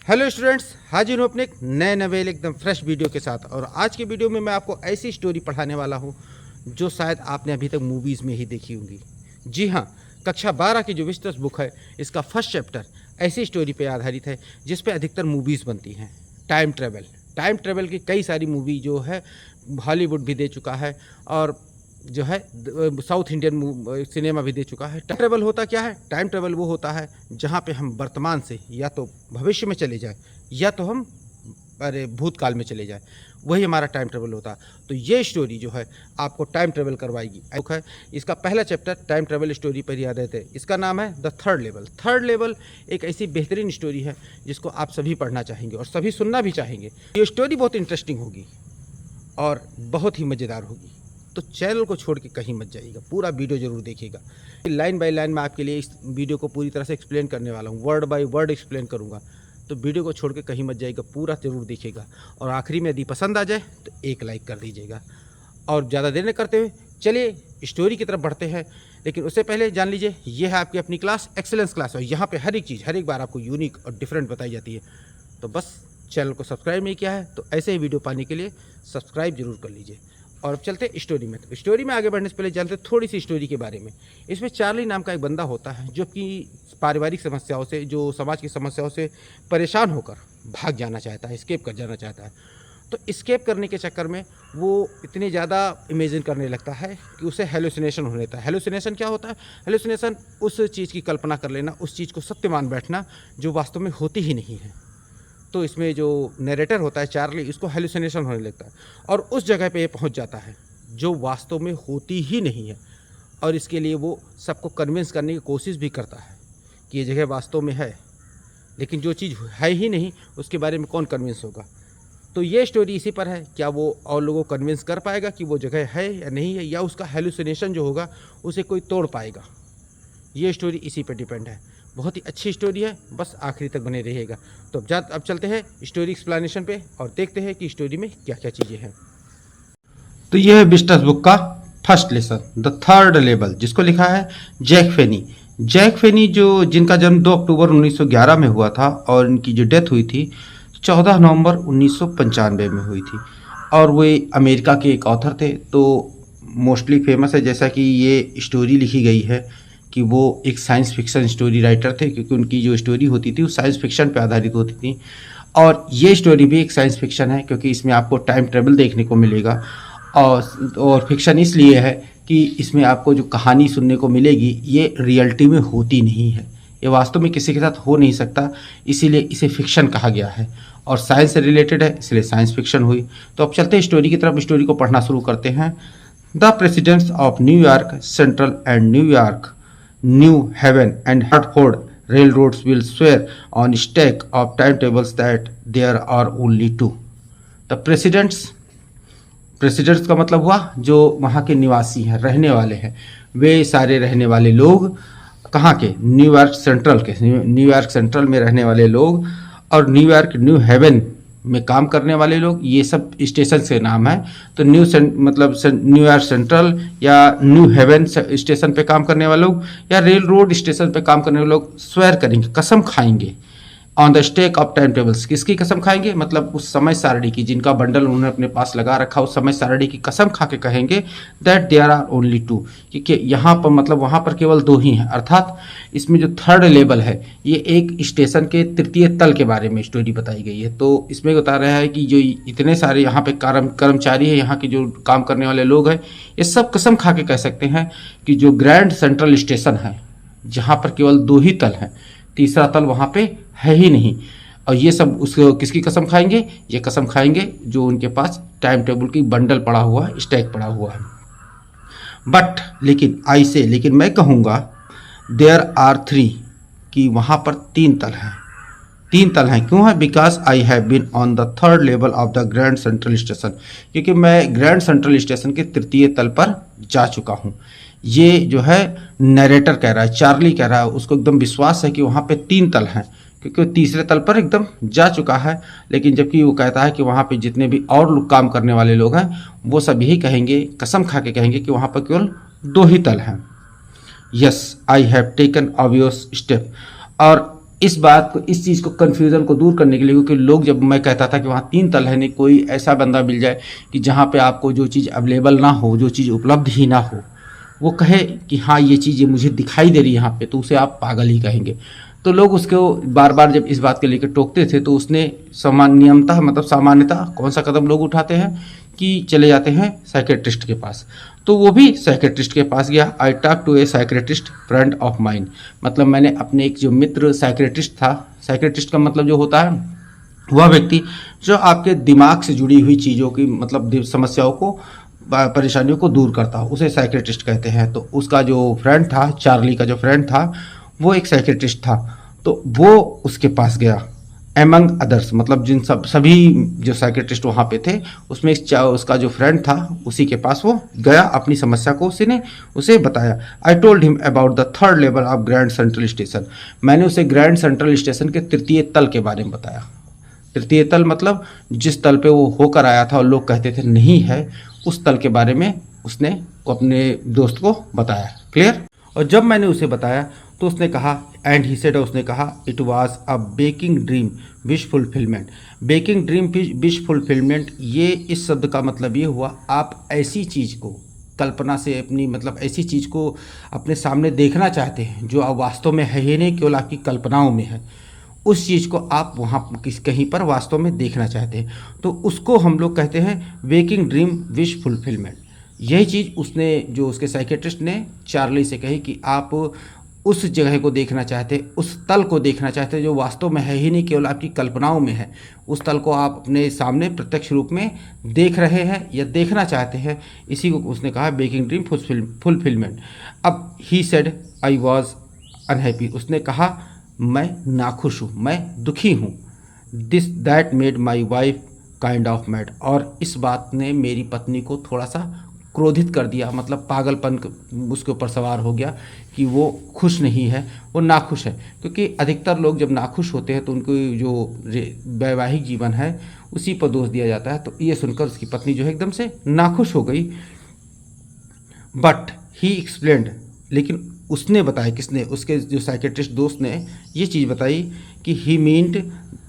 Hello students, हाजिर हूँ अपने एक नए नवेल एकदम फ्रेश वीडियो के साथ। और आज के वीडियो में मैं आपको ऐसी स्टोरी पढ़ाने वाला हूँ जो शायद आपने अभी तक मूवीज़ में ही देखी होंगी। जी हाँ, कक्षा 12 की जो विस्तृत बुक है, इसका फर्स्ट चैप्टर ऐसी स्टोरी पे आधारित है जिस पे अधिकतर मूवीज़ बनती हैं। टाइम ट्रेवल की कई सारी मूवी जो है हॉलीवुड भी दे चुका है और जो है साउथ इंडियन सिनेमा भी दे चुका है। टाइम ट्रेवल होता क्या है? टाइम ट्रेवल वो होता है जहाँ पे हम वर्तमान से या तो भविष्य में चले जाएं या तो हम भूतकाल में चले जाएं, वही हमारा टाइम ट्रेवल होता है। तो ये स्टोरी जो है आपको टाइम ट्रेवल करवाएगी। है इसका पहला चैप्टर टाइम ट्रेवल स्टोरी पर ही आधारित है। इसका नाम है the third level. Third level एक ऐसी बेहतरीन स्टोरी है जिसको आप सभी पढ़ना चाहेंगे और सभी सुनना भी चाहेंगे। ये स्टोरी बहुत इंटरेस्टिंग होगी और बहुत ही मज़ेदार होगी, तो चैनल को छोड़ के कहीं मत जाइएगा, पूरा वीडियो जरूर देखिएगा। लाइन बाय लाइन मैं आपके लिए इस वीडियो को पूरी तरह से एक्सप्लेन करने वाला हूँ, वर्ड बाय वर्ड एक्सप्लेन करूँगा। तो वीडियो को छोड़ के कहीं मत जाइएगा, पूरा जरूर देखिएगा। और आखिरी में यदि पसंद आ जाए तो एक लाइक कर दीजिएगा। और ज़्यादा देर न करते हुए चलिए स्टोरी की तरफ बढ़ते हैं। लेकिन उससे पहले जान लीजिए, ये है आपकी अपनी क्लास, एक्सेलेंस क्लास, और यहाँ पर हर एक चीज़ हर एक बार आपको यूनिक और डिफरेंट बताई जाती है। तो बस चैनल को सब्सक्राइब नहीं किया है तो ऐसे ही वीडियो पाने के लिए सब्सक्राइब जरूर कर लीजिए। और अब चलते स्टोरी में। तो स्टोरी में आगे बढ़ने से पहले जानते थोड़ी सी स्टोरी के बारे में। इसमें चार्ली नाम का एक बंदा होता है जो कि पारिवारिक समस्याओं से, जो समाज की समस्याओं से परेशान होकर भाग जाना चाहता है, एस्केप कर जाना चाहता है। तो एस्केप करने के चक्कर में वो इतने ज़्यादा इमेजिन करने लगता है कि उसे हेलुसिनेशन होने लगता है। हेलुसिनेशन क्या होता है? हेलुसिनेशन उस चीज़ की कल्पना कर लेना, उस चीज़ को सत्य मान बैठना जो वास्तव में होती ही नहीं है। तो इसमें जो नरेटर होता है चार्ली, इसको हेलुसिनेशन होने लगता है और उस जगह पे ये पहुंच जाता है जो वास्तव में होती ही नहीं है। और इसके लिए वो सबको कन्विंस करने की कोशिश भी करता है कि ये जगह वास्तव में है, लेकिन जो चीज़ है ही नहीं उसके बारे में कौन कन्विंस होगा। तो ये स्टोरी इसी पर है, क्या वो और लोगों को कन्विंस कर पाएगा कि वो जगह है या नहीं है, या उसका हेलुसिनेशन जो होगा उसे कोई तोड़ पाएगा। ये स्टोरी इसी पर डिपेंड है। बहुत ही अच्छी स्टोरी है, बस आखिरी तक बने रहिएगा। तो अब चलते हैं स्टोरी एक्सप्लेनेशन पे और देखते हैं कि स्टोरी में क्या क्या चीज़ें हैं। तो यह है बिस्टस बुक का first lesson, the third level, जिसको लिखा है जैक फेनी। जैक फेनी जिनका जन्म 2 अक्टूबर 1911 में हुआ था और इनकी जो डेथ हुई थी 14 नवंबर 1995 में हुई थी। और वे अमेरिका के एक ऑथर थे, तो मोस्टली फेमस है जैसा कि ये स्टोरी लिखी गई है कि वो एक साइंस फिक्शन स्टोरी राइटर थे, क्योंकि उनकी जो स्टोरी होती थी वो साइंस फिक्शन पे आधारित होती थी। और ये स्टोरी भी एक साइंस फिक्शन है क्योंकि इसमें आपको टाइम ट्रेवल देखने को मिलेगा। और फिक्शन इसलिए है कि इसमें आपको जो कहानी सुनने को मिलेगी ये रियलिटी में होती नहीं है, ये वास्तव में किसी के साथ हो नहीं सकता, इसीलिए इसे फिक्शन कहा गया है। और साइंस से रिलेटेड है इसलिए साइंस फिक्शन हुई। तो अब चलते हैं स्टोरी की तरफ, स्टोरी को पढ़ना शुरू करते हैं। The presidents of New York Central and New York New Haven and Hartford railroads will swear on stack of timetables that there are only two. The presidents का मतलब हुआ जो वहाँ के निवासी हैं, रहने वाले हैं, वे सारे रहने वाले लोग कहाँ के? न्यूयॉर्क सेंट्रल के, न्यूयॉर्क सेंट्रल में रहने वाले लोग और न्यूयॉर्क न्यू हेवन में काम करने वाले लोग, ये सब स्टेशन के नाम है। तो न्यूयॉर्क सेंट्रल या न्यू हेवन स्टेशन पे काम करने वाले लोग या रेल रोड स्टेशन पे काम करने वाले लोग स्वेर करेंगे, कसम खाएंगे on the stake of timetables. किसकी कसम खाएंगे? मतलब उस समय सारणी की, जिनका बंडल उन्होंने अपने पास लगा रखा, उस समय सारणी की कसम खा के कहेंगे that there are only two, कि यहाँ पर मतलब वहाँ पर केवल 2 ही हैं। अर्थात इसमें जो थर्ड लेवल है ये एक स्टेशन के तृतीय तल के बारे में स्टोरी बताई गई है। तो इसमें बता रहा है कि जो इतने सारे यहाँ पे कर्मचारी है, यहाँ के जो काम करने वाले लोग हैं, ये सब कसम खा के कह सकते हैं कि जो ग्रैंड सेंट्रल स्टेशन है जहाँ पर केवल 2 ही तल हैं, तीसरा तल वहाँ पे है ही नहीं। और ये सब उसको किसकी कसम खाएंगे? ये कसम खाएंगे जो उनके पास टाइम टेबल की बंडल पड़ा हुआ है, स्टैक पड़ा हुआ है। बट लेकिन मैं कहूँगा देयर आर 3, कि वहाँ पर 3 तल हैं। 3 तल हैं क्यों है? Because I have been on the third level of the Grand Central Station, क्योंकि मैं ग्रैंड सेंट्रल स्टेशन के तृतीय तल पर जा चुका हूँ। ये जो है नरेटर कह रहा है, चार्ली कह रहा है, उसको एकदम विश्वास है कि वहाँ पे 3 तल हैं, क्योंकि वो तीसरे तल पर एकदम जा चुका है। लेकिन जबकि वो कहता है कि वहाँ पे जितने भी और लोग काम करने वाले लोग हैं वो सब यही कहेंगे, कसम खा के कहेंगे कि वहाँ पर केवल 2 ही तल हैं। Yes I have taken obvious step, और इस बात को, इस चीज़ को, कन्फ्यूज़न को दूर करने के लिए, क्योंकि लोग, जब मैं कहता था कि वहाँ 3 तल है, नहीं कोई ऐसा बंदा मिल जाए कि जहाँ पे आपको जो चीज़ अवेलेबल ना हो, जो चीज़ उपलब्ध ही ना हो, वो कहे कि हाँ ये चीज़ ये मुझे दिखाई दे रही है यहाँ पे, तो उसे आप पागल ही कहेंगे। तो लोग उसको बार बार जब इस बात को लेकर टोकते थे, तो उसने सामान्यतः, मतलब सामान्यतः कौन सा कदम लोग उठाते हैं कि चले जाते हैं साइकेट्रिस्ट के पास। तो वो भी साइकेट्रिस्ट के पास गया। I talk to a psychiatrist friend of mine, मतलब मैंने अपने एक जो मित्र साइकेट्रिस्ट था, साइकेट्रिस्ट का मतलब जो होता है वह व्यक्ति जो आपके दिमाग से जुड़ी हुई चीज़ों की, मतलब समस्याओं को, परेशानियों को दूर करता हो, उसे साइकेट्रिस्ट कहते हैं। तो उसका जो फ्रेंड था, चार्ली का जो फ्रेंड था, वो एक साइकेट्रिस्ट था। तो वो उसके पास गया, एमंग अदर्स, मतलब जिन सभी जो साइकेट्रिस्ट वहाँ पे थे, उसमें उसका जो फ्रेंड था, उसी के पास वो गया, अपनी समस्या को उसे बताया। I told him about the 3rd level of Grand Central station, मैंने उसे ग्रैंड सेंट्रल स्टेशन के 3य तल के बारे में बताया। 3य तल मतलब जिस तल पे वो होकर आया था और लोग कहते थे नहीं है, उस तल के बारे में उसने अपने दोस्त को बताया। क्लियर? और जब मैंने उसे बताया तो उसने कहा, एंड ही सेड, उसने कहा, it was a baking dream wish fulfilment. Baking dream wish fulfilment, ये इस शब्द का मतलब ये हुआ, आप ऐसी चीज़ को कल्पना से अपनी, मतलब ऐसी चीज़ को अपने सामने देखना चाहते हैं जो अब वास्तव में है ही नहीं, केवल आपकी कल्पनाओं में है। उस चीज़ को आप वहाँ कहीं पर वास्तव में देखना चाहते हैं, तो उसको हम लोग कहते हैं वेकिंग ड्रीम विश फुलफिलमेंट। यही चीज़ उसने, जो उसके साइकेट्रिस्ट ने चार्ली से कही कि आप उस जगह को देखना चाहते, उस तल को देखना चाहते जो वास्तव में है ही नहीं, केवल आपकी कल्पनाओं में है। उस तल को आप अपने सामने प्रत्यक्ष रूप में देख रहे हैं या देखना चाहते हैं, इसी को उसने कहा बेकिंग ड्रीम फुलफिलमेंट। अब he said I was unhappy, उसने कहा मैं नाखुश हूँ, मैं दुखी हूँ। This that made my wife kind of mad, और इस बात ने मेरी पत्नी को थोड़ा सा क्रोधित कर दिया, मतलब पागलपन उसके ऊपर सवार हो गया कि वो खुश नहीं है, वो नाखुश है। क्योंकि अधिकतर लोग जब नाखुश होते हैं तो उनको जो वैवाहिक जीवन है उसी पर दोष दिया जाता है। तो ये सुनकर उसकी पत्नी जो है एकदम से नाखुश हो गई। बट ही एक्सप्लेन्ड, लेकिन उसने बताया, किसने, उसके जो साइकेट्रिस्ट दोस्त ने ये चीज़ बताई कि he meant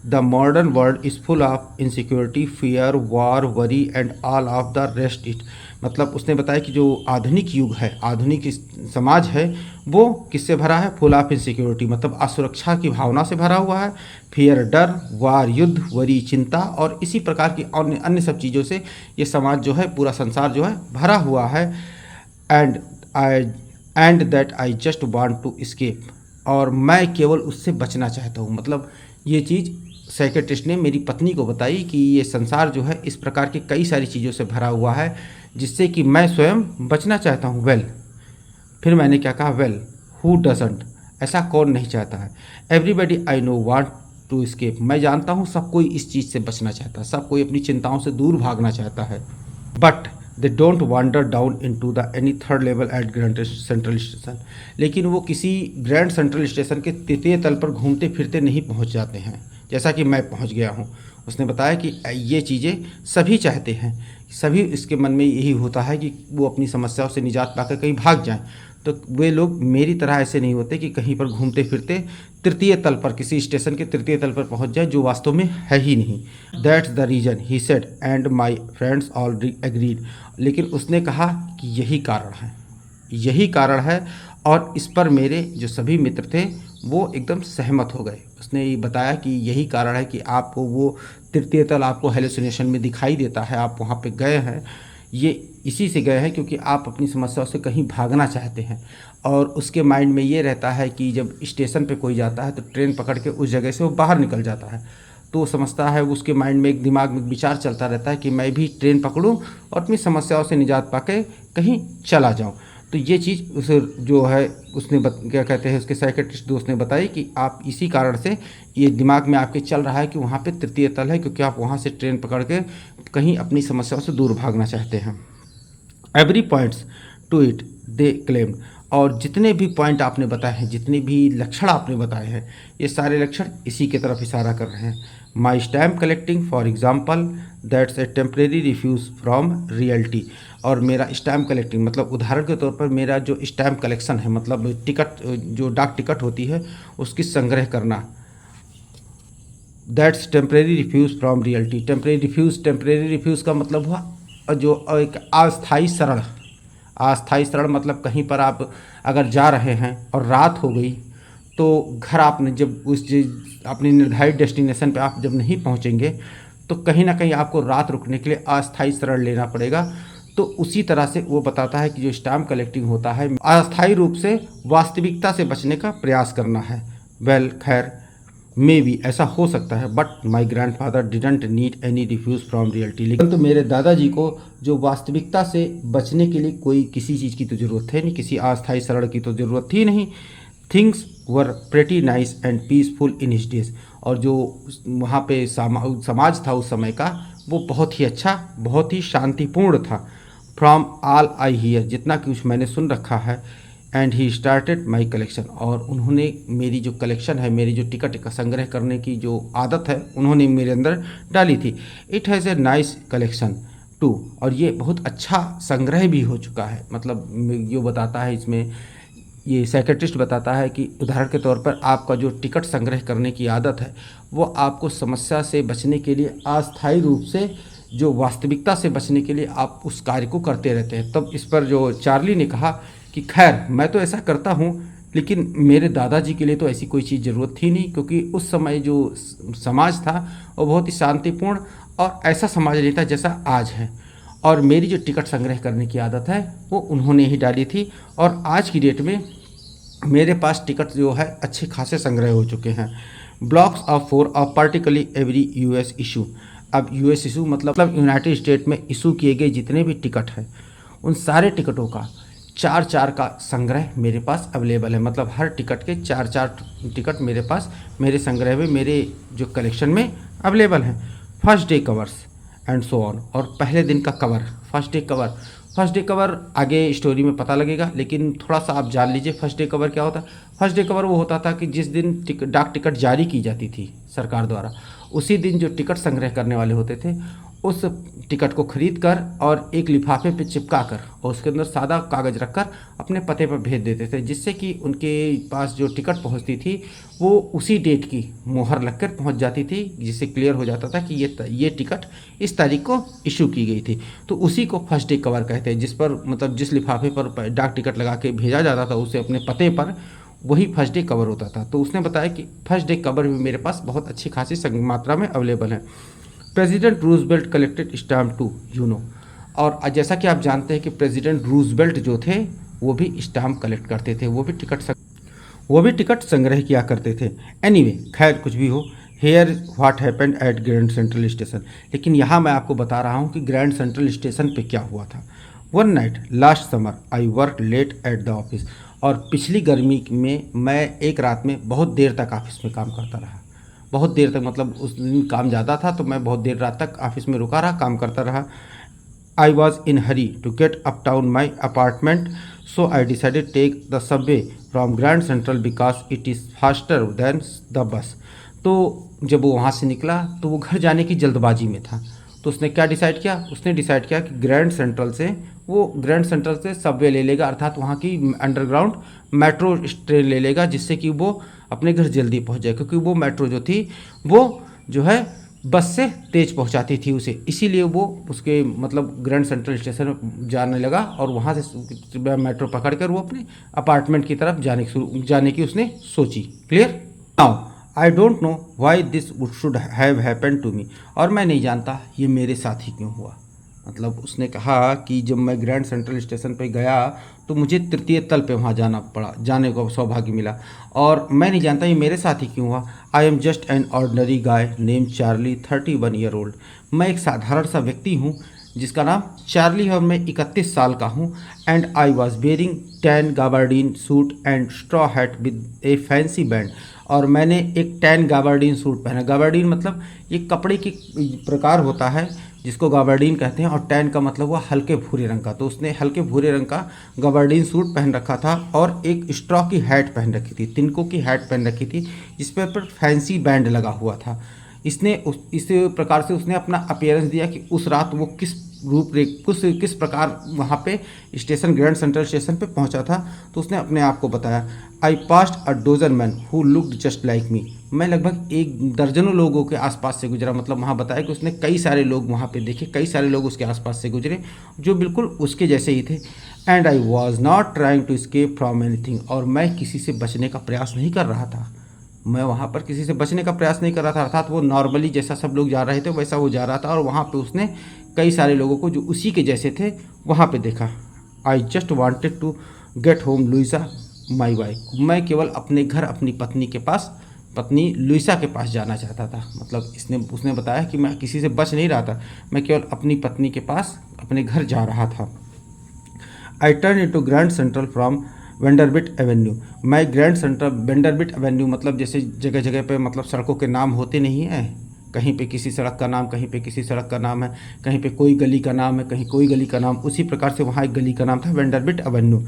the modern world is full of insecurity, fear, war, worry and all of the rest it. मतलब उसने बताया कि जो आधुनिक युग है, आधुनिक समाज है, वो किससे भरा है? फुल ऑफ इनसिक्योरिटी, मतलब असुरक्षा की भावना से भरा हुआ है। फियर डर, वार युद्ध, वरी चिंता, और इसी प्रकार की अन्य सब चीज़ों से ये समाज जो है, पूरा संसार जो है भरा हुआ है। And that I just want to escape, और मैं केवल उससे बचना चाहता हूँ। मतलब ये चीज़ साइकेट्रिस्ट ने मेरी पत्नी को बताई कि ये संसार जो है इस प्रकार की कई सारी चीज़ों से भरा हुआ है जिससे कि मैं स्वयं बचना चाहता हूँ। वेल, फिर मैंने क्या कहा? वेल, हु डजंट, ऐसा कौन नहीं चाहता है। Everybody I know want to escape, मैं जानता हूँ सब कोई इस चीज़ से बचना चाहता है, सब कोई अपनी चिंताओं से दूर भागना चाहता है। But they don't wander down into the any 3rd level at Grand Central Station, लेकिन वो किसी ग्रैंड सेंट्रल स्टेशन के 3य तल पर घूमते फिरते नहीं पहुंच जाते हैं, जैसा कि मैं पहुंच गया हूं। उसने बताया कि ये चीज़ें सभी चाहते हैं, सभी इसके मन में यही होता है कि वो अपनी समस्याओं से निजात पाकर कहीं भाग जाएं। तो वे लोग मेरी तरह ऐसे नहीं होते कि कहीं पर घूमते फिरते 3य तल पर, किसी स्टेशन के 3य तल पर पहुंच जाए जो वास्तव में है ही नहीं। That's the reason he said and my friends all agreed, लेकिन उसने कहा कि यही कारण है, यही कारण है, और इस पर मेरे जो सभी मित्र थे वो एकदम सहमत हो गए। उसने ये बताया कि यही कारण है कि आपको वो 3य तल आपको हेलुसिनेशन में दिखाई देता है, आप वहाँ पे गए हैं, ये इसी से गए हैं क्योंकि आप अपनी समस्याओं से कहीं भागना चाहते हैं। और उसके माइंड में ये रहता है कि जब स्टेशन पे कोई जाता है तो ट्रेन पकड़ के उस जगह से वो बाहर निकल जाता है, तो वो समझता है, उसके माइंड में एक दिमाग में विचार चलता रहता है कि मैं भी ट्रेन पकड़ूं और अपनी समस्याओं से निजात पाके कहीं चला जाऊं। तो ये चीज़ उसे जो है उसने क्या कहते हैं, उसके साइकेट्रिस्ट दोस्त ने बताई कि आप इसी कारण से ये दिमाग में आपके चल रहा है कि वहाँ पे 3य तल है, क्योंकि आप वहाँ से ट्रेन पकड़ के कहीं अपनी समस्याओं से दूर भागना चाहते हैं। Every points to it they claimed, और जितने भी पॉइंट आपने बताए हैं, जितने भी लक्षण आपने बताए हैं, ये सारे लक्षण इसी की तरफ इशारा कर रहे हैं। माई stamp collecting for example that's a temporary refuse from reality, और मेरा स्टैम्प कलेक्टिंग मतलब उदाहरण के तौर पर मेरा जो स्टैम्प कलेक्शन है, मतलब टिकट, जो डाक टिकट होती है उसकी संग्रह करना, that's temporary refuse from reality. Temporary refuse का मतलब हुआ जो एक अस्थाई शरण मतलब कहीं पर आप अगर जा रहे हैं और रात हो गई तो घर आपने जब अपनी निर्धारित डेस्टिनेशन पे आप जब नहीं पहुंचेंगे तो कहीं ना कहीं आपको रात रुकने के लिए अस्थाई शरण लेना पड़ेगा। तो उसी तरह से वो बताता है कि जो स्टाम्प कलेक्टिंग होता है अस्थायी रूप से वास्तविकता से बचने का प्रयास करना है। वेल खैर मे भी ऐसा हो सकता है, but my grandfather didn't need any refuse from reality. लेकिन तो मेरे दादाजी को जो वास्तविकता से बचने के लिए कोई किसी चीज़ की तो ज़रूरत है नहीं, किसी अस्थायी शरण की तो ज़रूरत थी नहीं। Things were pretty nice and peaceful in his days. और जो वहाँ पे समाज था उस समय का वो बहुत ही अच्छा, बहुत ही शांतिपूर्ण था। फ्रॉम ऑल आई हियर, जितना कुछ मैंने सुन रखा है। And he started my collection, और उन्होंने मेरी जो कलेक्शन है, मेरी जो टिकट का संग्रह करने की जो आदत है उन्होंने मेरे अंदर डाली थी। It has a nice collection too, और ये बहुत अच्छा संग्रह भी हो चुका है। मतलब जो बताता है इसमें, ये साइकेट्रिस्ट बताता है कि उदाहरण के तौर पर आपका जो टिकट संग्रह करने की आदत है वो आपको समस्या से बचने के लिए अस्थायी रूप से जो वास्तविकता से बचने के लिए आप उस कार्य को करते रहते हैं। तब इस पर जो चार्ली ने कहा कि खैर मैं तो ऐसा करता हूँ, लेकिन मेरे दादाजी के लिए तो ऐसी कोई चीज़ ज़रूरत थी नहीं, क्योंकि उस समय जो समाज था वो बहुत ही शांतिपूर्ण और ऐसा समाज नहीं था जैसा आज है। और मेरी जो टिकट संग्रह करने की आदत है वो उन्होंने ही डाली थी, और आज की डेट में मेरे पास टिकट जो है अच्छे खासे संग्रह हो चुके हैं। Blocks of 4 of particularly every US issue. अब यूएस इशू मतलब यूनाइटेड स्टेट में इशू किए गए जितने भी टिकट हैं उन सारे टिकटों का 4-4 का संग्रह मेरे पास अवेलेबल है। मतलब हर टिकट के 4-4 टिकट मेरे पास मेरे संग्रह में, मेरे जो कलेक्शन में अवेलेबल हैं। First day covers and so on. और पहले दिन का कवर, फर्स्ट डे कवर आगे स्टोरी में पता लगेगा, लेकिन थोड़ा सा आप जान लीजिए फर्स्ट डे कवर क्या होता है। फर्स्ट डे कवर वो होता था कि जिस दिन डाक टिकट जारी की जाती थी सरकार द्वारा, उसी दिन जो टिकट संग्रह करने वाले होते थे उस टिकट को खरीद कर और एक लिफाफे पे चिपका कर और उसके अंदर सादा कागज़ रखकर अपने पते पर भेज देते थे, जिससे कि उनके पास जो टिकट पहुंचती थी वो उसी डेट की मोहर लगकर पहुंच जाती थी, जिससे क्लियर हो जाता था कि ये टिकट इस तारीख को इशू की गई थी। तो उसी को फर्स्ट डे कवर कहते हैं, जिस पर मतलब जिस लिफाफे पर डाक टिकट लगा के भेजा जाता था उसे अपने पते पर, वही फर्स्ट डे कवर होता था। तो उसने बताया कि फर्स्ट डे कवर भी मेरे पास बहुत अच्छी खासी मात्रा में अवेलेबल है। President Roosevelt collected stamp too, you know. और जैसा कि आप जानते हैं कि प्रेसिडेंट रूजवेल्ट जो थे वो भी स्टाम्प कलेक्ट करते थे, वो भी टिकट संग्रह किया करते थे। एनीवे, खैर कुछ भी हो, here what happened at Grand Central Station. लेकिन यहाँ मैं आपको बता रहा हूँ कि ग्रैंड सेंट्रल स्टेशन पे क्या हुआ था। One night last summer I work late at the office. और पिछली गर्मी में मैं एक रात में बहुत देर तक ऑफिस में काम करता रहा। बहुत देर तक मतलब उस दिन काम ज़्यादा था तो मैं बहुत देर रात तक ऑफिस में रुका रहा, काम करता रहा। I was in hurry to get uptown my apartment, so I decided take the subway from Grand Central because it is faster than the bus. तो जब वो वहाँ से निकला तो वो घर जाने की जल्दबाजी में था, तो उसने क्या डिसाइड किया, उसने डिसाइड किया कि ग्रैंड सेंट्रल से सबवे ले लेगा, अर्थात वहाँ की अंडरग्राउंड मेट्रो ट्रेन ले लेगा, जिससे कि वो अपने घर जल्दी पहुँच जाए, क्योंकि वो मेट्रो जो थी वो जो है बस से तेज़ पहुँचाती थी उसे। इसीलिए वो उसके मतलब ग्रैंड सेंट्रल स्टेशन जाने लगा और वहाँ से मेट्रो पकड़ कर वो अपने अपार्टमेंट की तरफ जाने की उसने सोची। Clear? Now I don't know why this should have happen to me. और मैं नहीं जानता ये मेरे साथ ही क्यों हुआ। मतलब उसने कहा कि जब मैं ग्रैंड सेंट्रल स्टेशन पे गया तो मुझे तृतीय तल पे वहाँ जाने को सौभाग्य मिला, और मैं नहीं जानता ये मेरे साथ ही क्यों हुआ। I am just an ordinary guy name Charlie, 31 year old. मैं एक साधारण सा व्यक्ति हूँ जिसका नाम चार्ली है और मैं 31 साल का हूँ। And I was wearing tan gabardine suit and straw hat with a fancy band. और मैंने एक टैन गाबार्डीन सूट पहना। गाबार्डीन मतलब ये कपड़े की प्रकार होता है जिसको गाबार्डीन कहते हैं, और टैन का मतलब हुआ हल्के भूरे रंग का। तो उसने हल्के भूरे रंग का गाबार्डीन सूट पहन रखा था और एक स्ट्रॉ की हैट पहन रखी थी, तिनकों की हैट पहन रखी थी जिस पर फैंसी बैंड लगा हुआ था। इस प्रकार से उसने अपना अपीयरेंस दिया कि उस रात वो किस किस प्रकार वहाँ पे स्टेशन ग्रैंड सेंट्रल स्टेशन पे पहुँचा था। तो उसने अपने आप को बताया, I passed a dozen men who looked just like me. मैं लगभग एक दर्जनों लोगों के आसपास से गुजरा। मतलब वहाँ बताया कि उसने कई सारे लोग वहाँ पे देखे, कई सारे लोग उसके आसपास से गुजरे जो बिल्कुल उसके जैसे ही थे। And I was not trying to escape from anything, और मैं किसी से बचने का प्रयास नहीं कर रहा था। मैं वहाँ पर किसी से बचने का प्रयास नहीं कर रहा था, अर्थात वो नॉर्मली जैसा सब लोग जा रहे थे वैसा वो जा रहा था। और वहाँ पे उसने कई सारे लोगों को जो उसी के जैसे थे वहाँ पे देखा। I just wanted to get home Louisa my wife. मैं केवल अपने घर अपनी पत्नी लुइसा के पास जाना चाहता था। मतलब उसने बताया कि मैं किसी से बच नहीं रहा था, मैं केवल अपनी पत्नी के पास अपने घर जा रहा था। I turn into Grand Central from Vanderbilt Avenue. मैं ग्रैंड सेंट्रल वेंडरबिट एवेन्यू, मतलब जैसे जगह जगह पे मतलब सड़कों के नाम होते नहीं हैं, कहीं पे किसी सड़क का नाम, कहीं पे किसी सड़क का नाम है, कहीं पे कोई गली का नाम है, कहीं कोई गली का नाम, उसी प्रकार से वहाँ एक गली का नाम था वेंडरबिट एवेन्यू।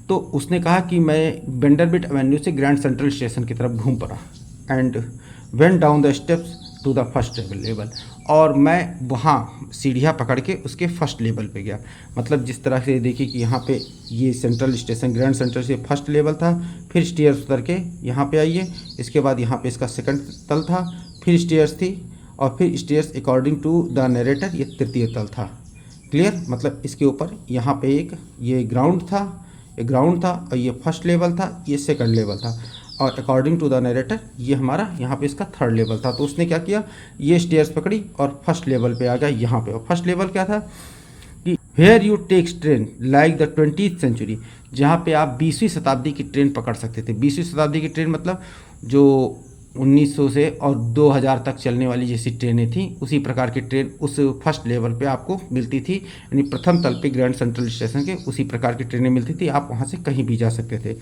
तो उसने कहा कि मैं वेंडरबिट एवेन्यू से ग्रैंड सेंट्रल स्टेशन की तरफ घूम पड़ा and went down the steps to the first level. और मैं वहाँ सीढ़ियाँ पकड़ के उसके फर्स्ट लेवल पे गया। मतलब जिस तरह से देखिए कि यहाँ पे ये सेंट्रल स्टेशन ग्रैंड सेंट्रल से फर्स्ट लेवल था, फिर स्टेयर्स उतर के यहाँ पे आइए, इसके बाद यहाँ पे इसका सेकंड तल था, फिर स्टेयर्स थी, और फिर stairs according to the narrator ये तृतीय तल था। क्लियर? मतलब इसके ऊपर यहाँ पे एक ये ग्राउंड था और ये फर्स्ट लेवल था, ये सेकंड लेवल था, और अकॉर्डिंग टू द नरेटर ये हमारा यहाँ पे इसका थर्ड लेवल था। तो उसने क्या किया, ये स्टेयर्स पकड़ी और फर्स्ट लेवल पे आ गया यहाँ पे। और फर्स्ट लेवल क्या था कि where you takes train like the 20th century, जहाँ पे आप 20वीं शताब्दी की ट्रेन पकड़ सकते थे। 20वीं शताब्दी की ट्रेन मतलब जो 1900 से और 2000 तक चलने वाली जैसी ट्रेनें थी, उसी प्रकार की ट्रेन उस फर्स्ट लेवल पे आपको मिलती थी। यानी प्रथम तल पे ग्रैंड सेंट्रल स्टेशन के उसी प्रकार की ट्रेनें मिलती थी, आप वहाँ से कहीं भी जा सकते थे।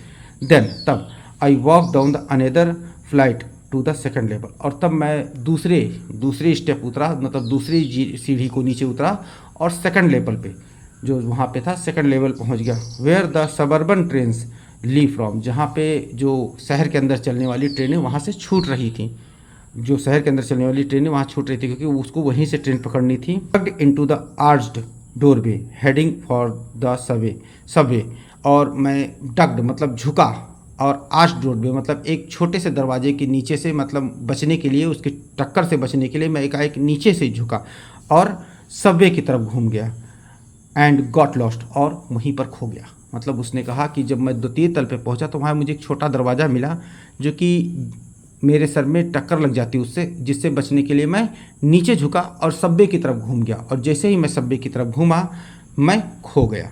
देन तब I walk down the another flight to the second level, और तब मैं दूसरे स्टेप उतरा, मतलब दूसरी सीढ़ी को नीचे उतरा और सेकंड लेवल पे जो वहाँ पे था सेकंड लेवल पहुँच गया। Where the suburban trains leave from, जहाँ पे जो शहर के अंदर चलने वाली ट्रेनें वहाँ से छूट रही थी, जो शहर के अंदर चलने वाली ट्रेनें वहाँ छूट रही थी क्योंकि उसको वहीं से ट्रेन पकड़नी थी। Into the arched doorway heading for the Subway, और मैं डग्ड मतलब झुका, और आर्च डोरवे मतलब एक छोटे से दरवाजे के नीचे से, मतलब बचने के लिए, उसकी टक्कर से बचने के लिए मैं एकाएक नीचे से झुका और सबवे की तरफ घूम गया। एंड गॉट लॉस्ट, और वहीं पर खो गया। मतलब उसने कहा कि जब मैं द्वितीय तल पे पहुंचा तो वहाँ मुझे एक छोटा दरवाज़ा मिला जो कि मेरे सर में टक्कर लग जाती उससे, जिससे बचने के लिए मैं नीचे झुका और सबवे की तरफ घूम गया। और जैसे ही मैं सबवे की तरफ घूमा मैं खो गया,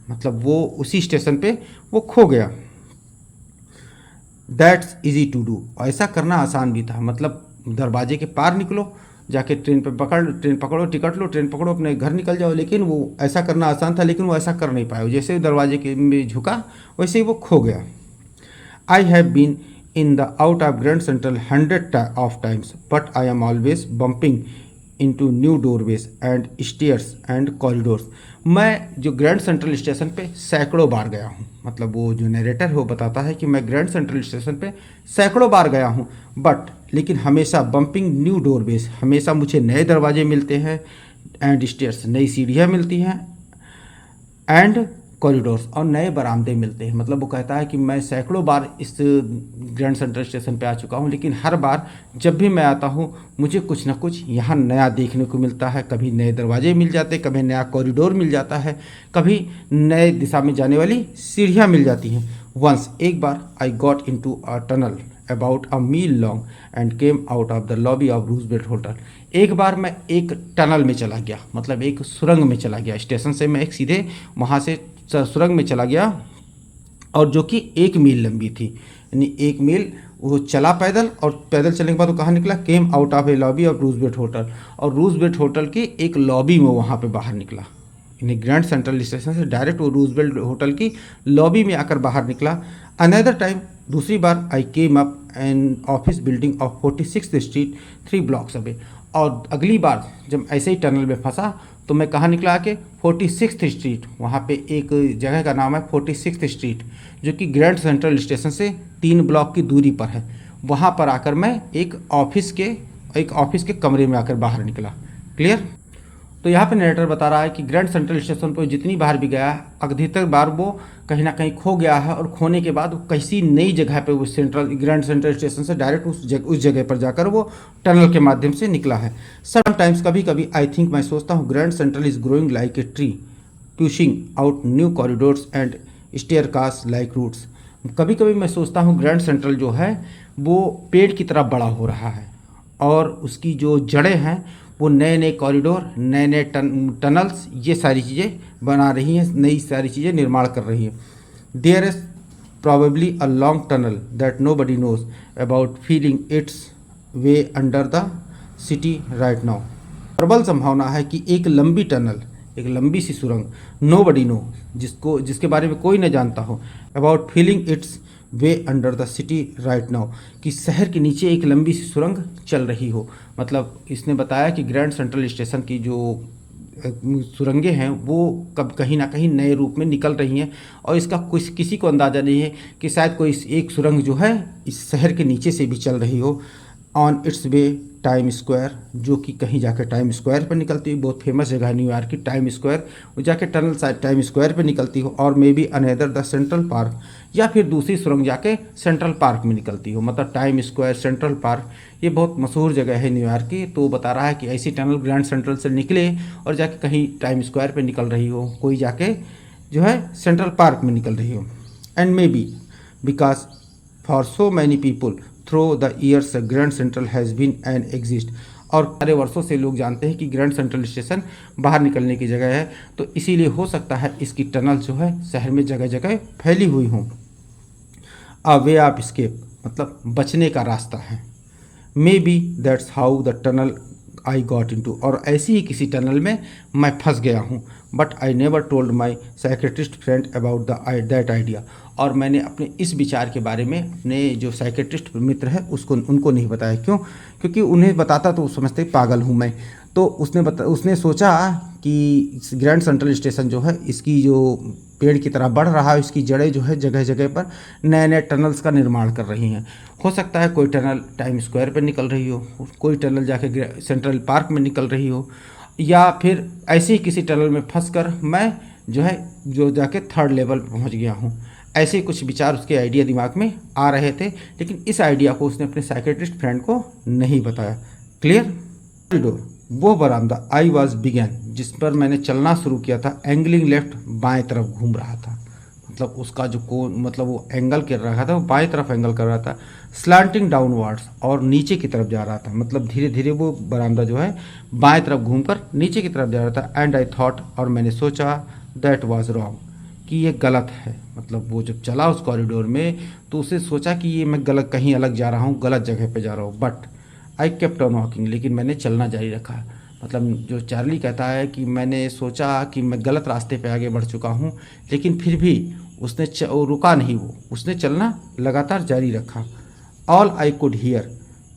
मतलब वो उसी स्टेशन पे वो खो गया। दैट्स इजी टू डू, ऐसा करना आसान भी था। मतलब दरवाजे के पार निकलो, जाके ट्रेन पकड़ो, टिकट लो, ट्रेन पकड़ो, अपने घर निकल जाओ। लेकिन वो ऐसा करना आसान था, लेकिन वो ऐसा कर नहीं पाया। जैसे ही दरवाजे के में झुका वैसे ही वो खो गया। I have been in the out of Grand Central 100 of times but I am always bumping into new doorways and stairs and corridors. मैं जो ग्रैंड सेंट्रल स्टेशन पे सैकड़ों बार गया हूँ, मतलब वो जो नरेटर है वो बताता है कि मैं ग्रैंड सेंट्रल स्टेशन पे सैकड़ों बार गया हूँ, लेकिन हमेशा बम्पिंग न्यू डोरवेज, हमेशा मुझे नए दरवाजे मिलते हैं, एंड स्टेयर्स नई सीढ़ियाँ मिलती हैं, एंड कॉरिडोर्स और नए बरामदे मिलते हैं। मतलब वो कहता है कि मैं सैकड़ों बार इस ग्रैंड सेंट्रल स्टेशन पे आ चुका हूँ, लेकिन हर बार जब भी मैं आता हूँ मुझे कुछ ना कुछ यहाँ नया देखने को मिलता है। कभी नए दरवाजे मिल जाते हैं, कभी नया कॉरिडोर मिल जाता है, कभी नए दिशा में जाने वाली सीढ़ियाँ मिल जाती हैं। वंस एक बार I got into a tunnel about a mile long and came out of the lobby of Roosevelt Hotel. एक बार मैं एक टनल में चला गया, मतलब एक सुरंग में चला गया। स्टेशन से मैं एक सीधे वहाँ से सुरंग में चला गया, और जो कि 1 मील लंबी थी, यानी 1 मील वो चला पैदल, और पैदल चलने के बाद वो कहाँ निकला, came out of a lobby of Roosevelt Hotel, और रूजवेल्ट होटल की एक लॉबी में वहाँ पे बाहर निकला। यानी ग्रैंड सेंट्रल स्टेशन से डायरेक्ट वो रूजवेल्ट होटल की लॉबी में आकर बाहर निकला। अनदर टाइम, दूसरी बार, I came up an office building off 46th Street 3 blocks away. और अगली बार जब ऐसे ही टनल में फंसा तो मैं कहाँ निकला आके 46th स्ट्रीट, वहाँ पे एक जगह का नाम है 46th स्ट्रीट, जो कि ग्रैंड सेंट्रल स्टेशन से 3 ब्लॉक की दूरी पर है। वहाँ पर आकर मैं एक ऑफिस के कमरे में आकर बाहर निकला। क्लियर? तो यहाँ पे नरेटर बता रहा है कि ग्रैंड सेंट्रल स्टेशन पर जितनी बार भी गया अधिकतर बार वो कहीं ना कहीं खो गया है, और खोने के बाद किसी नई जगह पे वो ग्रैंड सेंट्रल स्टेशन से डायरेक्ट उस जगह पर जाकर वो टनल के माध्यम से निकला है। समटाइम्स कभी कभी आई थिंक मैं सोचता हूँ Grand Central is growing like a tree pushing out new corridors and staircases like roots. कभी कभी मैं सोचता हूँ ग्रैंड सेंट्रल जो है वो पेड़ की तरह बड़ा हो रहा है, और उसकी जो जड़ें हैं वो नए नए कॉरिडोर, नए नए टनल्स, ये सारी चीज़ें बना रही हैं, नई सारी चीज़ें निर्माण कर रही हैं। There is probably a long tunnel that nobody knows about feeling its way under the city right now. प्रबल संभावना है कि एक लंबी टनल, एक लंबी सी सुरंग, नो बडी नो, जिसके बारे में कोई न जानता हो, about feeling its way under the city right now, कि शहर के नीचे एक लंबी सी सुरंग चल रही हो। मतलब इसने बताया कि ग्रैंड सेंट्रल स्टेशन की जो सुरंगें हैं वो कब कहीं ना कहीं नए रूप में निकल रही हैं, और इसका किसी को अंदाज़ा नहीं है कि शायद कोई एक सुरंग जो है इस शहर के नीचे से भी चल रही हो। On it's way time square, जो कि कहीं जाकर टाइम स्क्वायर पर निकलती है, बहुत फेमस जगह है न्यूयॉर्क की टाइम स्क्वायर, वो जाके टनल शायद टाइम स्क्वायर पर निकलती हो, और may be another the central park, या फिर दूसरी सुरंग जाके सेंट्रल पार्क में निकलती हो। मतलब टाइम स्क्वायर, सेंट्रल पार्क, ये बहुत मशहूर जगह है न्यूयॉर्क की। तो बता रहा है कि ऐसी टनल ग्रैंड सेंट्रल से निकले और जाके कहीं टाइम स्क्वायर पर निकल रही हो, कोई जाके जो है सेंट्रल पार्क में निकल रही हो। And maybe because for so many people through the years Grand Central has been and exist, और सारे वर्षों से लोग जानते हैं कि ग्रैंड सेंट्रल स्टेशन बाहर निकलने की जगह है, तो इसीलिए हो सकता है इसकी टनल जो है शहर में जगह जगह फैली हुई हों। अ वे ऑफ स्केप, मतलब बचने का रास्ता है। May be that's how the tunnel I got into, और ऐसी ही किसी टनल में मैं फंस गया हूँ। But I never told my psychiatrist friend about that idea, और मैंने अपने इस विचार के बारे में अपने जो साइकेट्रिस्ट मित्र है उनको नहीं बताया। क्यों? क्योंकि उन्हें बताता तो समझते पागल हूँ मैं। तो उसने सोचा कि ग्रैंड सेंट्रल स्टेशन जो है इसकी जो पेड़ की तरह बढ़ रहा है, इसकी जड़ें जो है जगह जगह पर नए नए टनल्स का निर्माण कर रही हैं। हो सकता है कोई टनल टाइम स्क्वायर पर निकल रही हो, कोई टनल जाके सेंट्रल पार्क में निकल रही हो, या फिर ऐसे ही किसी टनल में फंसकर मैं जो जाके थर्ड लेवल पर पहुंच गया हूं। ऐसे कुछ विचार उसके आइडिया दिमाग में आ रहे थे, लेकिन इस आइडिया को उसने अपने साइकेट्रिस्ट फ्रेंड को नहीं बताया। क्लियर? कॉरिडोर, वो बरामदा आई वॉज बिगैन, जिस पर मैंने चलना शुरू किया था, एंगलिंग लेफ्ट, बाएं तरफ घूम रहा था। मतलब उसका जो मतलब वो एंगल कर रहा था, वो बाएं तरफ एंगल कर रहा था। स्लांटिंग डाउनवर्ड्स, और नीचे की तरफ जा रहा था। मतलब धीरे धीरे वो बरामदा जो है बाएं तरफ घूमकर नीचे की तरफ जा रहा था। एंड आई थॉट, और मैंने सोचा, दैट वाज रॉन्ग, कि ये गलत है। मतलब वो जब चला उस कॉरिडोर में तो उसे सोचा कि ये मैं गलत कहीं अलग जा रहा हूँ, गलत जगह पे जा रहा हूँ। But I kept on walking, लेकिन मैंने चलना जारी रखा। मतलब जो चार्ली कहता है कि मैंने सोचा कि मैं गलत रास्ते पे आगे बढ़ चुका हूँ, लेकिन फिर भी उसने रुका नहीं, उसने चलना लगातार जारी रखा। All I could hear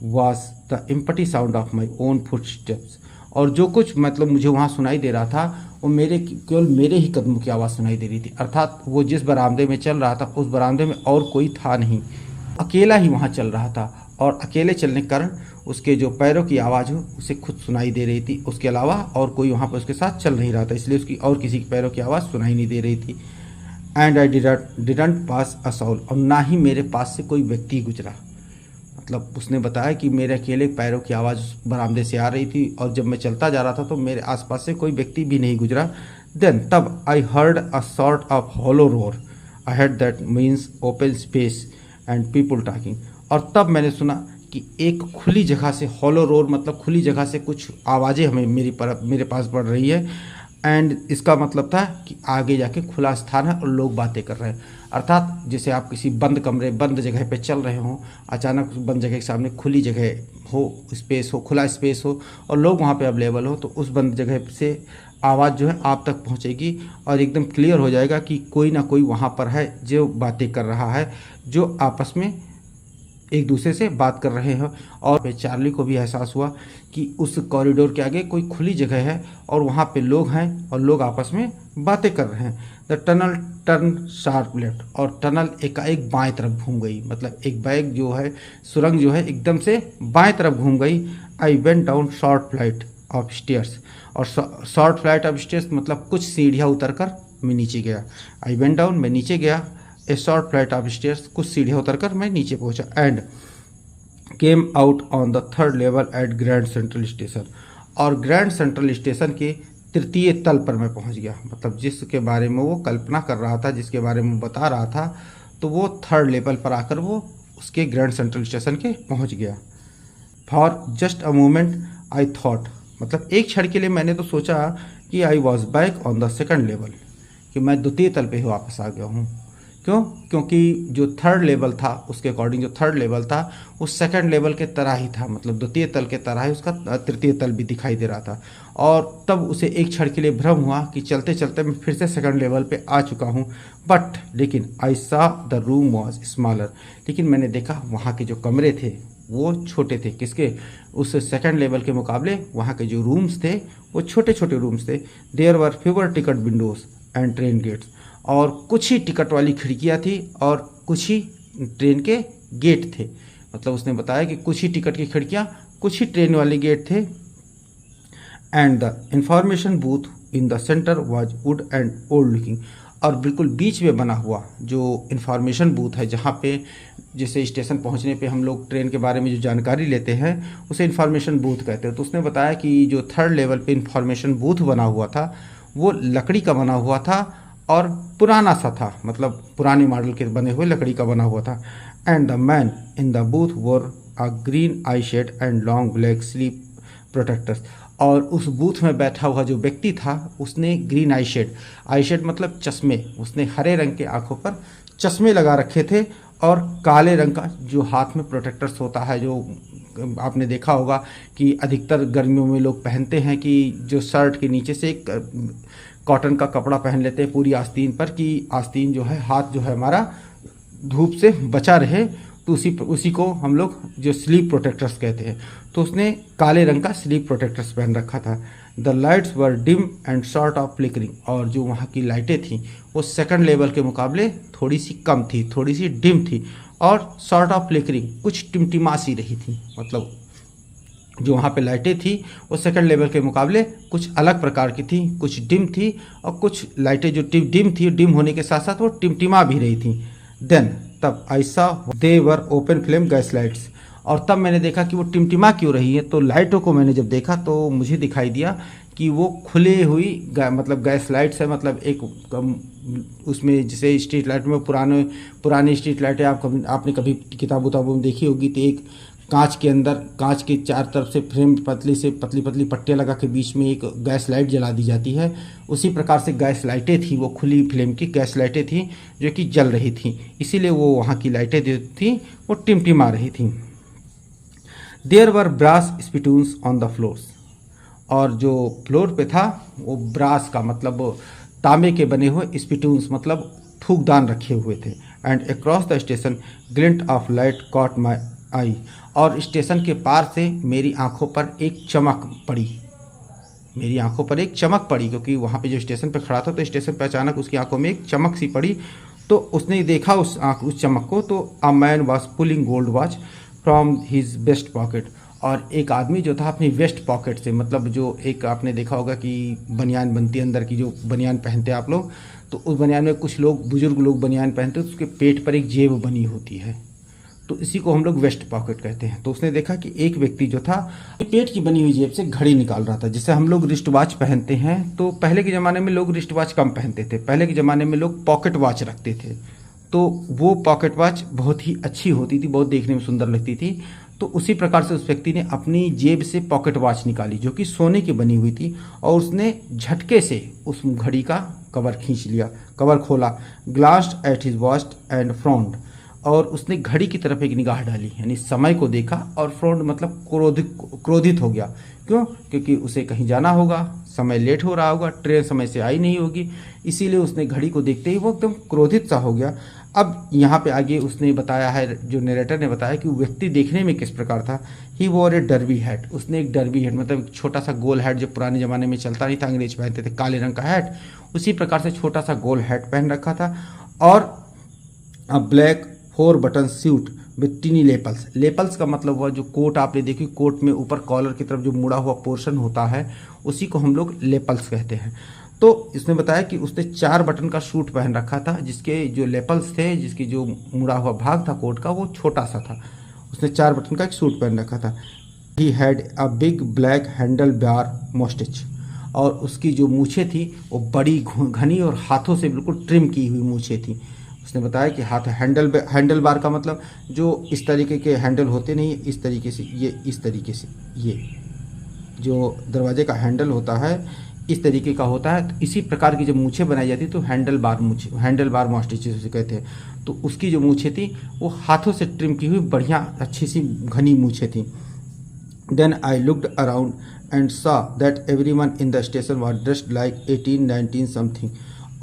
was the empty sound of my own foot steps, और जो कुछ मतलब मुझे वहाँ सुनाई दे रहा था वो केवल मेरे ही कदमों की आवाज़ सुनाई दे रही थी। अर्थात वो जिस बरामदे में चल रहा था उस बरामदे में और कोई था नहीं, अकेला ही वहाँ चल रहा था, और अकेले चलने के कारण उसके जो पैरों की आवाज़ हो उसे खुद सुनाई दे रही थी। उसके अलावा और कोई वहाँ पर उसके साथ चल नहीं रहा था, इसलिए उसकी और किसी के पैरों की आवाज़ सुनाई नहीं दे रही थी। And I didn't pass a soul, और ना ही मेरे पास से कोई व्यक्ति गुजरा। मतलब उसने बताया कि मेरे अकेले पैरों की आवाज़ बरामदे से आ रही थी, और जब मैं चलता जा रहा था तो मेरे आसपास से कोई व्यक्ति भी नहीं गुजरा। देन तब I heard a sort of hollow roar ahead, that means open space and people talking, और तब मैंने सुना कि एक खुली जगह से, हॉलो रोर मतलब खुली जगह से कुछ आवाज़ें हमें मेरे पास बढ़ रही है। एंड इसका मतलब था कि आगे जाके खुला स्थान है और लोग बातें कर रहे हैं। अर्थात जैसे आप किसी बंद कमरे, बंद जगह पे चल रहे हों, अचानक बंद जगह के सामने खुली जगह हो, स्पेस हो, खुला स्पेस हो, और लोग वहाँ पे अवेलेबल हो, तो उस बंद जगह से आवाज़ जो है आप तक पहुँचेगी और एकदम क्लियर हो जाएगा कि कोई ना कोई वहाँ पर है जो बातें कर रहा है, जो आपस में एक दूसरे से बात कर रहे हैं। और चार्ली को भी एहसास हुआ कि उस कॉरिडोर के आगे कोई खुली जगह है और वहाँ पे लोग हैं और लोग आपस में बातें कर रहे हैं। The tunnel turn sharp left, और टनल एकाएक बाएं तरफ घूम गई। मतलब एक सुरंग जो है एकदम से बाएं तरफ घूम गई। I went down short flight of stairs, और शॉर्ट फ्लाइट ऑफ स्टेयर्स मतलब कुछ सीढ़ियाँ उतर कर मैं नीचे गया। आई वेंट डाउन, मैं नीचे गया। A short flight of stairs, कुछ सीढ़ियाँ उतर कर मैं नीचे पहुंचा। And came out on the third level at Grand Central Station, और ग्रैंड सेंट्रल स्टेशन के तृतीय तल पर मैं पहुंच गया। मतलब जिसके बारे में वो कल्पना कर रहा था, जिसके बारे में बता रहा था, तो वो थर्ड लेवल पर आकर वो उसके ग्रैंड सेंट्रल स्टेशन के पहुंच गया। For just a moment I thought, मतलब एक क्षण के लिए मैंने तो सोचा कि I was back on the second level, कि मैं द्वितीय तल पे ही वापस आ गया हूँ। क्यों? क्योंकि जो थर्ड लेवल था उसके अकॉर्डिंग, जो थर्ड लेवल था वो सेकंड लेवल के तरह ही था, मतलब द्वितीय तल के तरह ही उसका तृतीय तल भी दिखाई दे रहा था। और तब उसे एक क्षण के लिए भ्रम हुआ कि चलते चलते मैं फिर से सेकंड लेवल पे आ चुका हूँ। बट लेकिन आई सा द रूम वॉज स्मॉलर, लेकिन मैंने देखा वहाँ के जो कमरे थे वो छोटे थे। किसके? उस सेकंड लेवल के मुकाबले वहाँ के जो रूम्स थे वो छोटे छोटे रूम्स थे। There were fewer ticket windows and train gates, और कुछ ही टिकट वाली खिड़कियाँ थी और कुछ ही ट्रेन के गेट थे। मतलब उसने बताया कि कुछ ही टिकट की खिड़कियाँ, कुछ ही ट्रेन वाले गेट थे। And the information booth in the centre was would and old looking, और बिल्कुल बीच में बना हुआ जो इंफॉर्मेशन बूथ है, जहाँ पे जैसे स्टेशन पहुँचने पे हम लोग ट्रेन के बारे में जो जानकारी लेते हैं उसे इंफॉर्मेशन बूथ कहते हैं। तो उसने बताया कि जो थर्ड लेवल पे इंफॉर्मेशन बूथ बना हुआ था वो लकड़ी का बना हुआ था और पुराना सा था, मतलब पुराने मॉडल के बने हुए लकड़ी का बना हुआ था। And the man in the booth wore a green eye shade and long black sleeve protectors, और उस बूथ में बैठा हुआ जो व्यक्ति था उसने ग्रीन आई शेड मतलब चश्मे, उसने हरे रंग के आंखों पर चश्मे लगा रखे थे, और काले रंग का जो हाथ में प्रोटेक्टर्स होता है, जो आपने देखा होगा कि अधिकतर गर्मियों में लोग पहनते हैं कि जो शर्ट के नीचे से एक कॉटन का कपड़ा पहन लेते हैं पूरी आस्तीन पर, कि आस्तीन जो है, हाथ जो है हमारा धूप से बचा रहे, तो उसी को हम लोग जो स्लीप प्रोटेक्टर्स कहते हैं। तो उसने काले रंग का स्लीप प्रोटेक्टर्स पहन रखा था। The lights were dim and short of flickering, और जो वहाँ की लाइटें थीं वो सेकंड लेवल के मुकाबले थोड़ी सी कम थी, थोड़ी सी डिम थी, और शॉर्ट ऑफ फ्लिकरिंग, कुछ टिमटिमा सी रही थी। मतलब जो वहाँ पे लाइटें थी वो सेकंड लेवल के मुकाबले कुछ अलग प्रकार की थी, कुछ डिम थी, और कुछ लाइटें जो डिम थी, डिम होने के साथ साथ वो टिमटिमा भी रही थी। देन तब I saw they were open flame gas lights, और तब मैंने देखा कि वो टिमटिमा क्यों रही है। तो लाइटों को मैंने जब देखा तो मुझे दिखाई दिया कि वो खुले हुई मतलब गैस लाइट्स है, मतलब एक उसमें जैसे स्ट्रीट लाइट में पुरानी स्ट्रीट लाइटें आपने कभी किताब उताबों में देखी होगी, तो एक कांच के अंदर, कांच के चार तरफ से फ्रेम पतली पतली पट्टियाँ लगा के बीच में एक गैस लाइट जला दी जाती है। उसी प्रकार से गैस लाइटें थी, वो खुली फ्लेम की गैस लाइटें थी जो कि जल रही थी, इसीलिए वो वहाँ की लाइटें जो थी वो टिमटिमा रही थी। There were brass spittoons on the floors, और जो फ्लोर पे था वो ब्रास का मतलब तांबे के बने हुए स्पिटून्स मतलब थूकदान रखे हुए थे। And across the station glint of light caught my eye, और स्टेशन के पार से मेरी आंखों पर एक चमक पड़ी, क्योंकि वहाँ पे जो स्टेशन पे खड़ा था तो स्टेशन पे अचानक उसकी आंखों में एक चमक सी पड़ी। तो उसने देखा उस चमक को, तो a man was pulling gold watch from his vest pocket, और एक आदमी जो था अपनी वेस्ट पॉकेट से, मतलब जो एक आपने देखा होगा कि बनियान बनती है, अंदर की जो बनियान पहनते हैं आप लोग, तो उस बनियान में कुछ लोग, बुजुर्ग लोग बनियान पहनते हैं, तो उसके पेट पर एक जेब बनी होती है, तो इसी को हम लोग वेस्ट पॉकेट कहते हैं। तो उसने देखा कि एक व्यक्ति जो था पेट की बनी हुई जेब से घड़ी निकाल रहा था। जैसे हम लोग रिस्ट वॉच पहनते हैं, तो पहले के ज़माने में लोग रिस्ट वॉच कम पहनते थे, पहले के ज़माने में लोग पॉकेट वॉच रखते थे, तो वो पॉकेट वॉच बहुत ही अच्छी होती थी, बहुत देखने में सुंदर लगती थी। तो उसी प्रकार से उस व्यक्ति ने अपनी जेब से पॉकेट वॉच निकाली जो कि सोने की बनी हुई थी, और उसने झटके से उस घड़ी का कवर खींच लिया, कवर खोला, glanced at his watch and frowned, और उसने घड़ी की तरफ एक निगाह डाली, यानी समय को देखा, और फ्रॉन्ड मतलब क्रोधित हो गया। क्यों? क्योंकि उसे कहीं जाना होगा, समय लेट हो रहा होगा, ट्रेन समय से आई नहीं होगी, इसीलिए उसने घड़ी को देखते ही वो एकदम क्रोधित सा हो गया। अब यहाँ पे आगे उसने बताया है, जो नरेटर ने बताया कि वो व्यक्ति देखने में किस प्रकार था। ही वॉर ए डर्बी हैट, उसने एक डर्बी हैट मतलब एक छोटा सा गोल हैट, जो पुराने ज़माने में चलता नहीं था, अंग्रेज पहनते थे, काले रंग का हैट, उसी प्रकार से छोटा सा गोल हैट पहन रखा था, और black 4 button suit with tiny lapels. Lapels का मतलब हुआ जो कोट आपने देखी, कोट में ऊपर कॉलर की तरफ जो मुड़ा हुआ पोर्शन होता है उसी को हम लोग लेपल्स कहते हैं। तो इसने बताया कि उसने 4 बटन का सूट पहन रखा था, जिसके जो लेपल्स थे, जिसकी जो मुड़ा हुआ भाग था कोट का, वो छोटा सा था। उसने 4 बटन का एक सूट पहन रखा था। He had a big black handlebar moustache, और उसकी जो मूछें थी वो बड़ी घनी और हाथों से बिल्कुल ट्रिम की हुई मूछें थी। उसने बताया कि हाथ हैंडल बार का मतलब जो इस तरीके के हैंडल होते नहीं, इस तरीके से, ये इस तरीके से, ये जो दरवाजे का हैंडल होता है इस तरीके का होता है। तो इसी प्रकार की जब मूछें बनाई जाती तो हैंडल बार मॉस्टिच उसे कहते हैं। तो उसकी जो मूछें थी वो हाथों से ट्रिम की हुई बढ़िया अच्छी सी घनी मूछें थी। Then I looked around and saw that everyone in the station was dressed like 18, 19 something।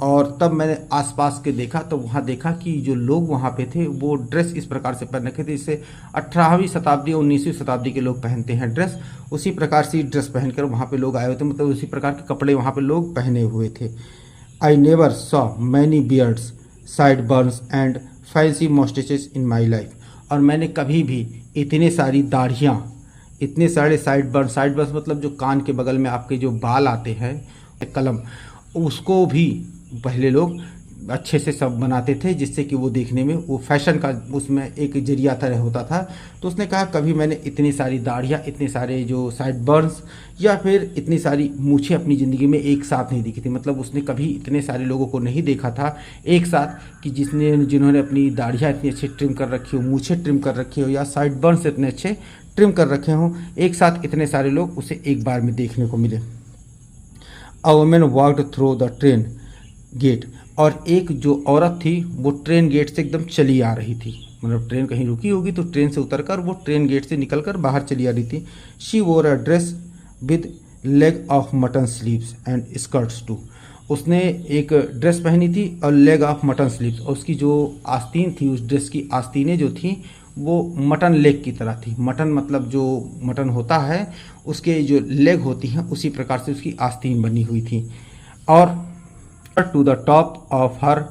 और तब मैंने आसपास के देखा तो वहाँ देखा कि जो लोग वहाँ पे थे वो ड्रेस इस प्रकार से पहन रखे थे, इससे 18वीं शताब्दी और 19वीं शताब्दी के लोग पहनते हैं ड्रेस, उसी प्रकार से ड्रेस पहनकर वहाँ पे लोग आए हुए थे, मतलब उसी प्रकार के कपड़े वहाँ पे लोग पहने हुए थे। I never saw many beards, sideburns and fancy moustaches in my life. और मैंने कभी भी इतने सारी दाढ़ियाँ, इतने सारे साइड बर्न्स मतलब जो कान के बगल में आपके जो बाल आते हैं कलम, उसको भी पहले लोग अच्छे से सब बनाते थे, जिससे कि वो देखने में वो फैशन का उसमें एक जरिया तरह होता था। तो उसने कहा कभी मैंने इतनी सारी दाढ़ियाँ, इतने सारे जो साइड बर्न्स या फिर इतनी सारी मूछें अपनी ज़िंदगी में एक साथ नहीं देखी थी। मतलब उसने कभी इतने सारे लोगों को नहीं देखा था एक साथ कि जिन्होंने अपनी दाढ़ियाँ इतनी अच्छी ट्रिम कर रखी हो, मूछें ट्रिम कर रखी हो या साइड बर्न्स इतने अच्छे ट्रिम कर रखे हों, एक साथ इतने सारे लोग उसे एक बार में देखने को मिले। A woman walked through the train gate, और एक जो औरत थी वो ट्रेन गेट से एकदम चली आ रही थी, मतलब ट्रेन कहीं रुकी होगी तो ट्रेन से उतरकर वो ट्रेन गेट से निकलकर बाहर चली आ रही थी। She wore a dress with leg of mutton sleeves and skirts too. उसने एक ड्रेस पहनी थी और लेग ऑफ मटन स्लीव्स, और उसकी जो आस्तीन थी, उस ड्रेस की आस्तीनें जो थी वो मटन लेग की तरह थी। मटन मतलब जो मटन होता है उसके जो लेग होती हैं उसी प्रकार से उसकी आस्तीन बनी हुई थी। और to the top of her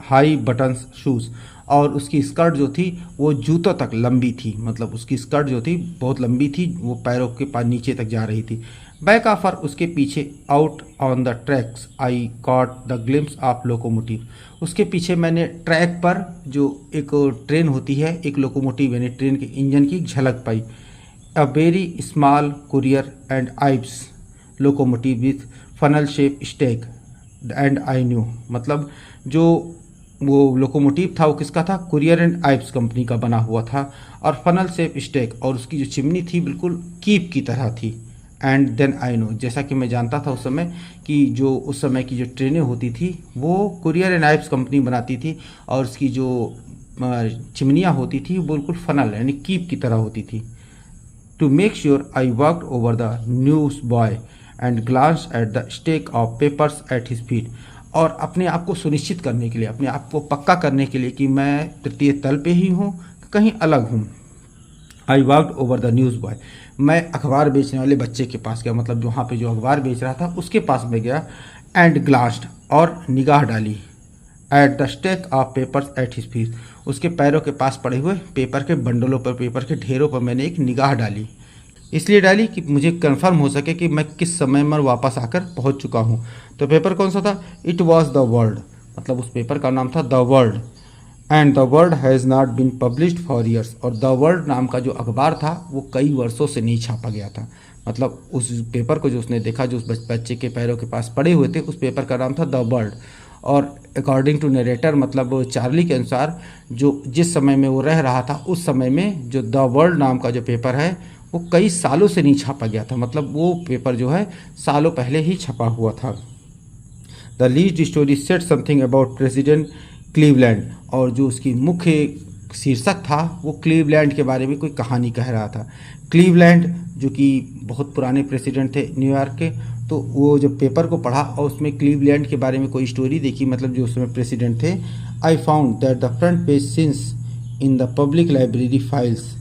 high buttons shoes, और उसकी स्कर्ट जो थी वो जूतों तक लंबी थी, मतलब उसकी स्कर्ट जो थी बहुत लंबी थी, वो पैरों के पास नीचे तक जा रही थी। बैक ऑफ हर, उसके पीछे, out on the tracks I caught the glimpse of locomotive. उसके पीछे मैंने ट्रैक पर जो एक ट्रेन होती है, एक लोकोमोटिव यानी ट्रेन के इंजन की झलक पाई। A very small Currier and Ives locomotive with funnel shape stack and I knew, मतलब जो वो लोकोमोटिव था वो किसका था, कुरियर एंड आइब्स कंपनी का बना हुआ था, और फनल शेप स्टेक, और उसकी जो चिमनी थी बिल्कुल कीप की तरह थी। एंड देन आई नो, जैसा कि मैं जानता था उस समय कि जो उस समय की जो ट्रेनें होती थी वो कुरियर एंड आइब्स कंपनी बनाती थी, और उसकी जो चिमनियाँ होती थी वो बिल्कुल फनल यानी कीप की तरह होती थी। To make sure I walked over the news boy and glance at the stake of papers at his feet, और अपने आप को सुनिश्चित करने के लिए, अपने आप को पक्का करने के लिए कि मैं तृतीय तल पे ही हूँ, कहीं अलग हूँ। आई walked over the news boy, मैं अखबार बेचने वाले बच्चे के पास गया, मतलब वहाँ पे जो अखबार बेच रहा था उसके पास में गया। एंड ग्लांस्ड, और निगाह डाली, at the stake of papers at his feet, उसके पैरों के पास पड़े हुए पेपर के बंडलों पर, पेपर के ढेरों पर मैंने एक निगाह डाली। इसलिए डाली कि मुझे कंफर्म हो सके कि मैं किस समय में वापस आकर पहुंच चुका हूं। तो पेपर कौन सा था, इट वाज द वर्ल्ड, मतलब उस पेपर का नाम था the world. And the world has not been published for years, और द वर्ल्ड नाम का जो अखबार था वो कई वर्षों से नहीं छापा गया था। मतलब उस पेपर को जो उसने देखा, जो उस बच्चे के पैरों के पास पड़े हुए थे, उस पेपर का नाम था द वर्ल्ड। और अकॉर्डिंग टू नरेटर, मतलब चार्ली के अनुसार, जो जिस समय में वो रह रहा था उस समय में जो द वर्ल्ड नाम का जो पेपर है वो कई सालों से नहीं छापा गया था, मतलब वो पेपर जो है सालों पहले ही छपा हुआ था। The lead story set something about president Cleveland, और जो उसकी मुख्य शीर्षक था वो क्लीवलैंड के बारे में कोई कहानी कह रहा था। क्लीवलैंड जो कि बहुत पुराने प्रेसिडेंट थे न्यूयॉर्क के, तो वो जब पेपर को पढ़ा और उसमें क्लीवलैंड के बारे में कोई स्टोरी देखी, मतलब जो उसमें प्रेसिडेंट थे। I found that the front page since in the public library files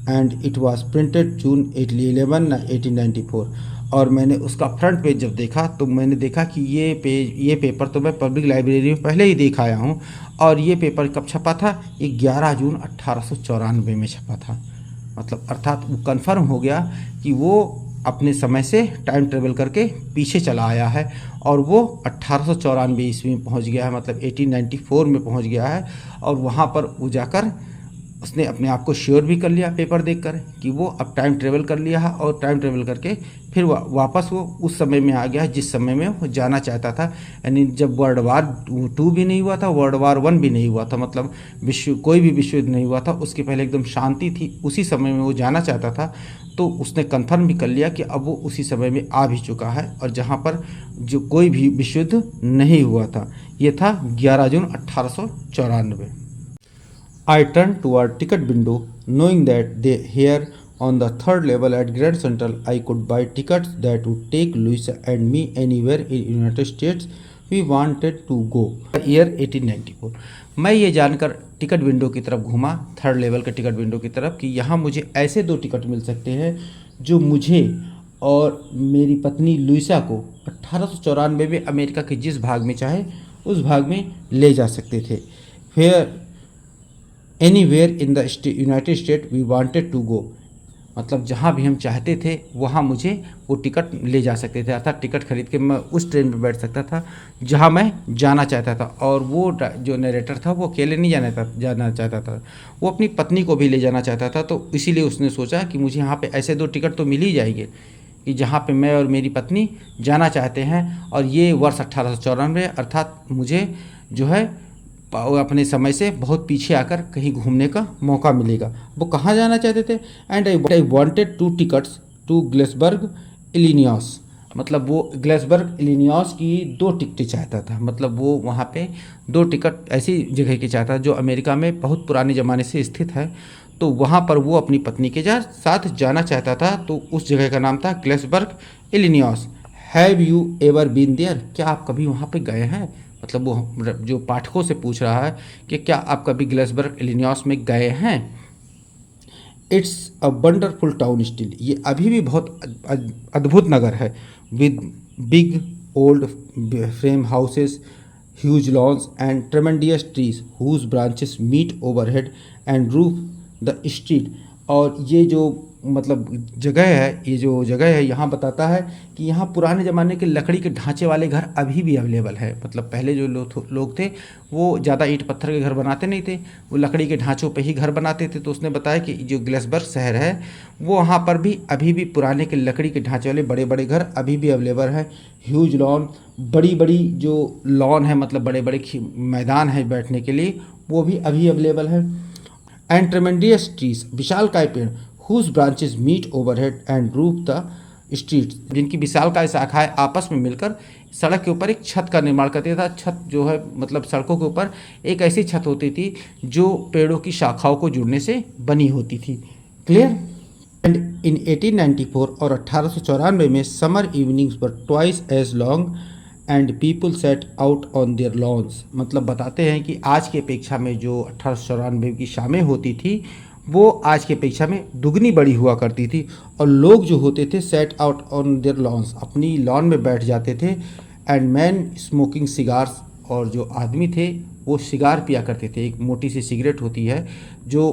and it was printed June 11, 1894, और मैंने उसका फ्रंट पेज जब देखा तो मैंने देखा कि ये पेपर तो मैं पब्लिक लाइब्रेरी में पहले ही देख आया हूँ, और ये पेपर कब छपा था? 11 जून 1894 में छपा था। मतलब अर्थात वो कन्फर्म हो गया कि वो अपने समय से टाइम ट्रेवल करके पीछे चला आया है, और वो 1894 ईस्वी में पहुँच गया है, मतलब 1894 में पहुँच गया है। और वहाँ पर वो जाकर उसने अपने आप को श्योर भी कर लिया पेपर देखकर कि वो अब टाइम ट्रेवल कर लिया है, और टाइम ट्रेवल करके फिर वापस वो उस समय में आ गया जिस समय में वो जाना चाहता था। यानी जब वर्ल्ड वार 2 भी नहीं हुआ था, वर्ल्ड वार 1 भी नहीं हुआ था, मतलब कोई भी विश्व युद्ध नहीं हुआ था, उसके पहले एकदम शांति थी, उसी समय में वो जाना चाहता था। तो उसने कन्फर्म भी कर लिया कि अब वो उसी समय में आ भी चुका है, और जहाँ पर जो कोई भी विश्व युद्ध नहीं हुआ था। ये था 11 जून 1894। I turned toward ticket window, knowing that here on the 3rd level at Grand Central I could buy tickets that would take Louisa and me anywhere in United States we wanted to go. Year 1894। मैं ये जानकर ticket window की तरफ घूमा, 3rd level के ticket window की तरफ, कि यहाँ मुझे ऐसे 2 टिकट मिल सकते हैं जो मुझे और मेरी पत्नी लुइसा को 1894 में अमेरिका के जिस भाग में चाहे उस भाग में ले जा सकते थे। फिर anywhere in the United State we wanted to go, मतलब जहाँ भी हम चाहते थे वहाँ मुझे वो टिकट ले जा सकते थे, अर्थात टिकट खरीद के मैं उस ट्रेन पर बैठ सकता था जहाँ मैं जाना चाहता था। और वो जो नरेटर था वो अकेले नहीं जाना चाहता था, वो अपनी पत्नी को भी ले जाना चाहता था। तो इसीलिए उसने सोचा कि मुझे यहाँ पे ऐसे 2 टिकट तो मिल ही जाएंगे कि जहाँ पे मैं और मेरी पत्नी जाना चाहते हैं, और ये वर्ष 1894, अर्थात मुझे जो है अपने समय से बहुत पीछे आकर कहीं घूमने का मौका मिलेगा। वो कहाँ जाना चाहते थे? And I wanted 2 tickets to Galesburg Illinois, मतलब वो ग्लेसबर्ग इलिनियस की 2 टिकटें चाहता था। मतलब वो वहाँ पे 2 टिकट ऐसी जगह की चाहता था जो अमेरिका में बहुत पुराने ज़माने से स्थित है, तो वहाँ पर वो अपनी पत्नी के साथ जाना चाहता था। तो उस जगह का नाम था Galesburg Illinois. Have you ever been there? क्या आप कभी वहाँ पे गए हैं? मतलब वो जो पाठकों से पूछ रहा है कि क्या आप कभी ग्लेसबर्ग इलिनियस में गए हैं। It's a wonderful town still, ये अभी भी बहुत अद्भुत नगर है, with big old frame houses, huge lawns and tremendous trees whose branches meet overhead and roof the street. और ये जो मतलब जगह है, ये जो जगह है यहाँ बताता है कि यहाँ पुराने ज़माने के लकड़ी के ढांचे वाले घर अभी भी अवेलेबल है। मतलब पहले जो लोग थे वो ज़्यादा ईंट पत्थर के घर बनाते नहीं थे, वो लकड़ी के ढांचों पे ही घर बनाते थे। तो उसने बताया कि जो ग्लेसबर्ग शहर है वो वहाँ पर भी अभी भी पुराने के लकड़ी के ढांचे वाले बड़े बड़े घर अभी भी अवेलेबल है। ह्यूज लॉन, बड़ी बड़ी जो लॉन है, मतलब बड़े बड़े मैदान है बैठने के लिए, वो भी अभी अवेलेबल है। एंड ट्रेमेंडियस ट्रीज, विशालकाय पेड़, whose branches meet overhead and roof the streets, जिनकी विशालकाय शाखाएं आपस में मिलकर सड़क के ऊपर एक छत का निर्माण करती था। छत जो है मतलब सड़कों के ऊपर एक ऐसी छत होती थी जो पेड़ों की शाखाओं को जुड़ने से बनी होती थी। क्लियर? एंड इन 1894 और 1894 में समर इवनिंग्स पर twice as long and people sat out on their lawns, मतलब बताते हैं कि आज की अपेक्षा में जो 1894 की शामें होती थी वो आज की अपेक्षा में दुगनी बड़ी हुआ करती थी, और लोग जो होते थे sat out on their lawns, अपनी लॉन में बैठ जाते थे। एंड मैन स्मोकिंग सिगार्स, और जो आदमी थे वो सिगार पिया करते थे। एक मोटी सी सिगरेट होती है जो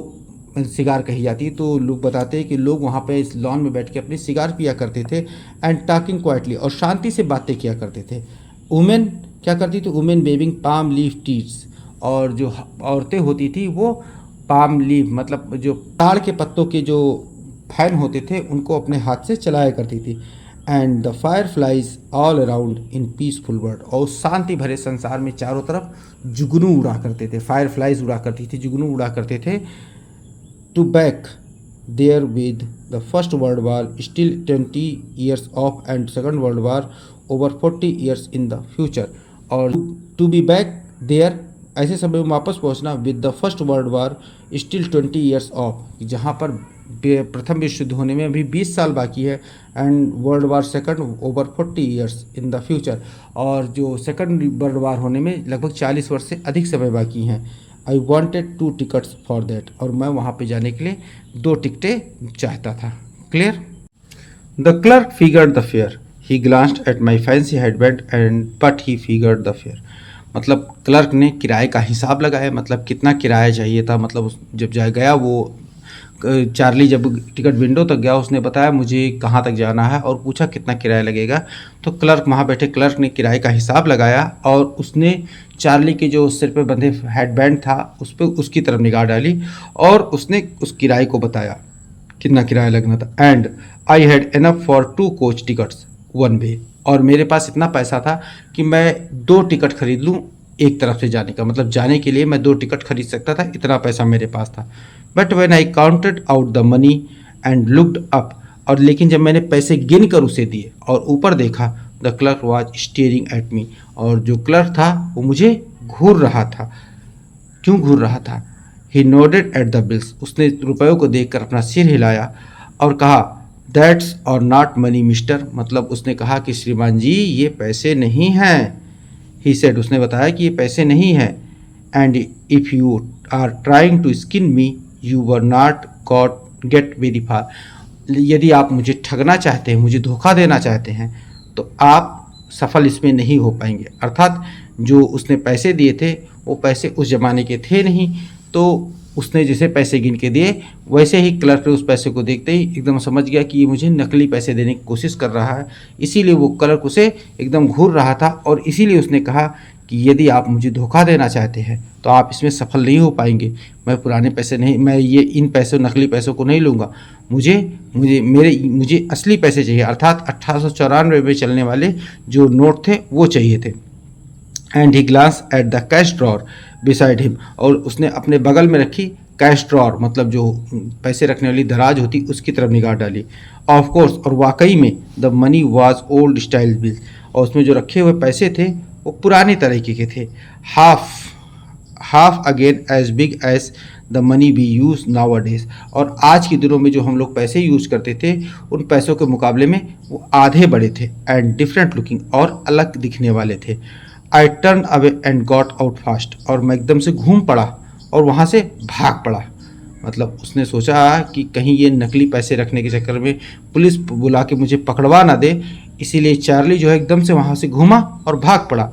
सिगार कही जाती है। तो लोग बताते हैं कि लोग वहाँ पे इस लॉन में बैठ के अपनी सिगार पिया करते थे। एंड टॉकिंग क्वाइटली, और शांति से बातें किया करते थे। वुमेन क्या करती थी? Women waving palm leaf teas, और जो औरतें होती थी वो पाम लीफ मतलब जो ताड़ के पत्तों के जो फैन होते थे उनको अपने हाथ से चलाया करती थी। And the fire flies all around in peaceful world, और शांति भरे संसार में चारों तरफ जुगनू उड़ा करते थे, फायर फ्लाइज उड़ा करती थी, जुगनू उड़ा करते थे। To back there with the first world war still 20 years off and second world war over 40 years in the future, और टू बी बैक देयर ऐसे समय में वापस पहुंचना with the first world war still 20 years off, जहां पर प्रथम विश्व युद्ध होने में अभी 20 साल बाकी है। And world war second over 40 years in the future, और जो सेकंड वर्ल्ड वार होने में लगभग 40 वर्ष से अधिक समय बाकी हैं। I wanted 2 tickets for that, और मैं वहाँ पे जाने के लिए 2 टिकटें चाहता था। Clear? The clerk figured the fair, he glanced at my fancy headband and but he figured the fair. मतलब क्लर्क ने किराए का हिसाब लगाया, मतलब कितना किराया चाहिए था। मतलब जब गया वो चार्ली जब टिकट विंडो तक गया, उसने बताया मुझे कहाँ तक जाना है और पूछा कितना किराया लगेगा। तो क्लर्क वहाँ बैठे क्लर्क ने किराए का हिसाब लगाया और उसने चार्ली के जो सिर पे बंधे हेडबैंड था उस पर उसकी तरफ निगाह डाली और उसने उस किराए को बताया कितना किराया लगना था। And I had enough for 2 coach tickets 1 वे, और मेरे पास इतना पैसा था कि मैं 2 टिकट खरीद लूँ एक तरफ से जाने का, मतलब जाने के लिए मैं 2 टिकट खरीद सकता था, इतना पैसा मेरे पास था। But when I counted out the money and looked up, और लेकिन जब मैंने पैसे गिन कर उसे दिए और ऊपर देखा, the clerk was staring at me, और जो क्लर्क था वो मुझे घूर रहा था। क्यों घूर रहा था? ही नोडेड एट द बिल्स, उसने रुपयों को देखकर अपना सिर हिलाया और कहा दैट्स और नॉट मनी मिस्टर, मतलब उसने कहा कि श्रीमान जी ये पैसे नहीं हैं। ही सेड, उसने बताया कि ये पैसे नहीं हैं। And if you are trying to skin me you were not got get very far, यदि आप मुझे ठगना चाहते हैं, मुझे धोखा देना चाहते हैं तो आप सफल इसमें नहीं हो पाएंगे। अर्थात जो उसने पैसे दिए थे वो पैसे उस ज़माने के थे नहीं, तो उसने जैसे पैसे गिन के दिए वैसे ही क्लर्क ने उस पैसे को देखते ही एकदम समझ गया कि ये मुझे नकली पैसे देने की कोशिश कर रहा है, इसीलिए वो क्लर्क उसे एकदम घूर रहा था और इसीलिए उसने कहा कि यदि आप मुझे धोखा देना चाहते हैं तो आप इसमें सफल नहीं हो पाएंगे। मैं पुराने पैसे नहीं, मैं ये इन पैसों नकली पैसों को नहीं लूँगा, मुझे असली पैसे चाहिए, अर्थात 1894 में चलने वाले जो नोट थे वो चाहिए थे। And he glance at the cash drawer beside him, और उसने अपने बगल में रखी कैश ड्रॉर, मतलब जो पैसे रखने वाली दराज होती उसकी तरफ निगाह डाली। ऑफ कोर्स, और वाकई में the money was old style bill, और उसमें जो रखे हुए पैसे थे वो पुराने तरीके के थे। Half again as big as the money be use nowadays, और आज के दिनों में जो हम लोग पैसे यूज करते थे उन पैसों के मुकाबले में वो आधे बड़े थे। एंड डिफरेंट लुकिंग, और अलग दिखने वाले थे। I turn away and got out fast, और मैं एकदम से घूम पड़ा और वहाँ से भाग पड़ा। मतलब उसने सोचा कि कहीं ये नकली पैसे रखने के चक्कर में पुलिस बुला के मुझे पकड़वा ना दे, इसीलिए चार्ली जो है एकदम से वहाँ से घूमा और भाग पड़ा।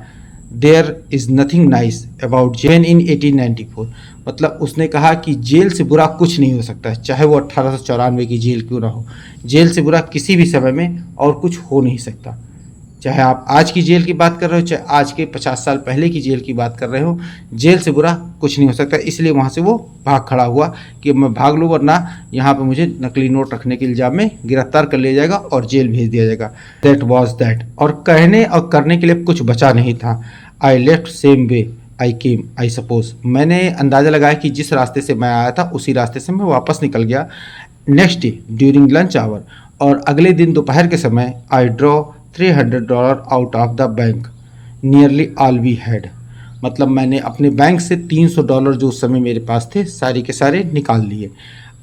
There is nothing nice about jail in 1894, मतलब उसने कहा कि जेल से बुरा कुछ नहीं हो सकता, चाहे वो 1894 की जेल क्यों ना हो। जेल से बुरा किसी भी समय में और कुछ हो नहीं सकता, चाहे आप आज की जेल की बात कर रहे हो, चाहे आज के 50 साल पहले की जेल की बात कर रहे हो, जेल से बुरा कुछ नहीं हो सकता। इसलिए वहाँ से वो भाग खड़ा हुआ कि मैं भाग लूँ वरना यहाँ पे मुझे नकली नोट रखने के इल्ज़ाम में गिरफ्तार कर लिया जाएगा और जेल भेज दिया जाएगा। दैट वॉज दैट, और कहने और करने के लिए कुछ बचा नहीं था। I left same way I came I suppose, मैंने अंदाज़ा लगाया कि जिस रास्ते से मैं आया था उसी रास्ते से मैं वापस निकल गया। Next day during lunch hour, और अगले दिन दोपहर के समय I draw $300 out of the bank, nearly all we had, मतलब मैंने अपने बैंक से $300 जो उस समय मेरे पास थे सारे के सारे निकाल लिए।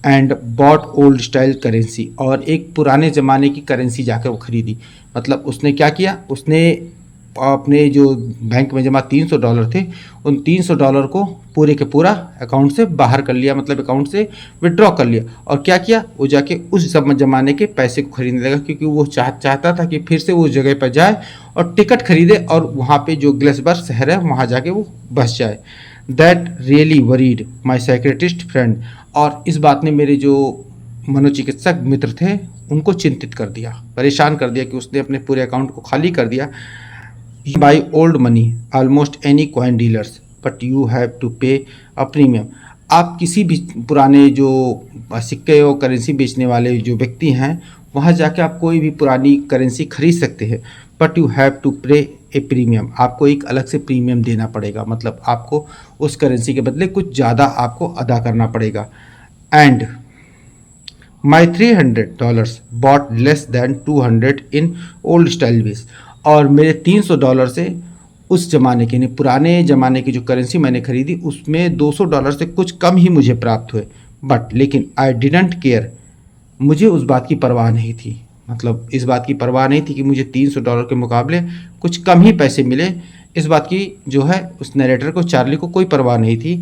And bought old style currency, और एक पुराने ज़माने की करेंसी जाकर वो खरीदी। मतलब उसने क्या किया, उसने अपने जो बैंक में जमा $300 थे उन $300 को पूरे के पूरा अकाउंट से बाहर कर लिया, मतलब अकाउंट से विड्रॉ कर लिया। और क्या किया, वो जाके उस ज़माने के पैसे को खरीदने लगा, क्योंकि वो चाहता था कि फिर से वो जगह पर जाए और टिकट खरीदे और वहाँ पे जो ग्लेसबर्ग शहर है वहाँ जाके वो बस जाए। That really worried my psychiatrist friend, और इस बात ने मेरे जो मनोचिकित्सक मित्र थे उनको चिंतित कर दिया, परेशान कर दिया कि उसने अपने पूरे अकाउंट को खाली कर दिया। Buy old money almost any coin dealers but you have to pay a premium, आप किसी भी पुराने जो सिक्के और करेंसी बेचने वाले जो व्यक्ति हैं वहाँ जाके आप कोई भी पुरानी करेंसी खरीद सकते हैं, बट यू हैव टू पे ए प्रीमियम, आपको एक अलग से प्रीमियम देना पड़ेगा, मतलब आपको उस करेंसी के बदले कुछ ज़्यादा आपको अदा करना पड़ेगा। And my $300 bought less than 200 in old style base, और मेरे $300 से उस ज़माने के पुराने ज़माने की जो करेंसी मैंने खरीदी उसमें $200 से कुछ कम ही मुझे प्राप्त हुए। बट लेकिन आई डिडंट केयर, मुझे उस बात की परवाह नहीं थी, मतलब इस बात की परवाह नहीं थी कि मुझे $300 के मुकाबले कुछ कम ही पैसे मिले, इस बात की जो है उस नरेटर को, चार्ली को कोई परवाह नहीं थी।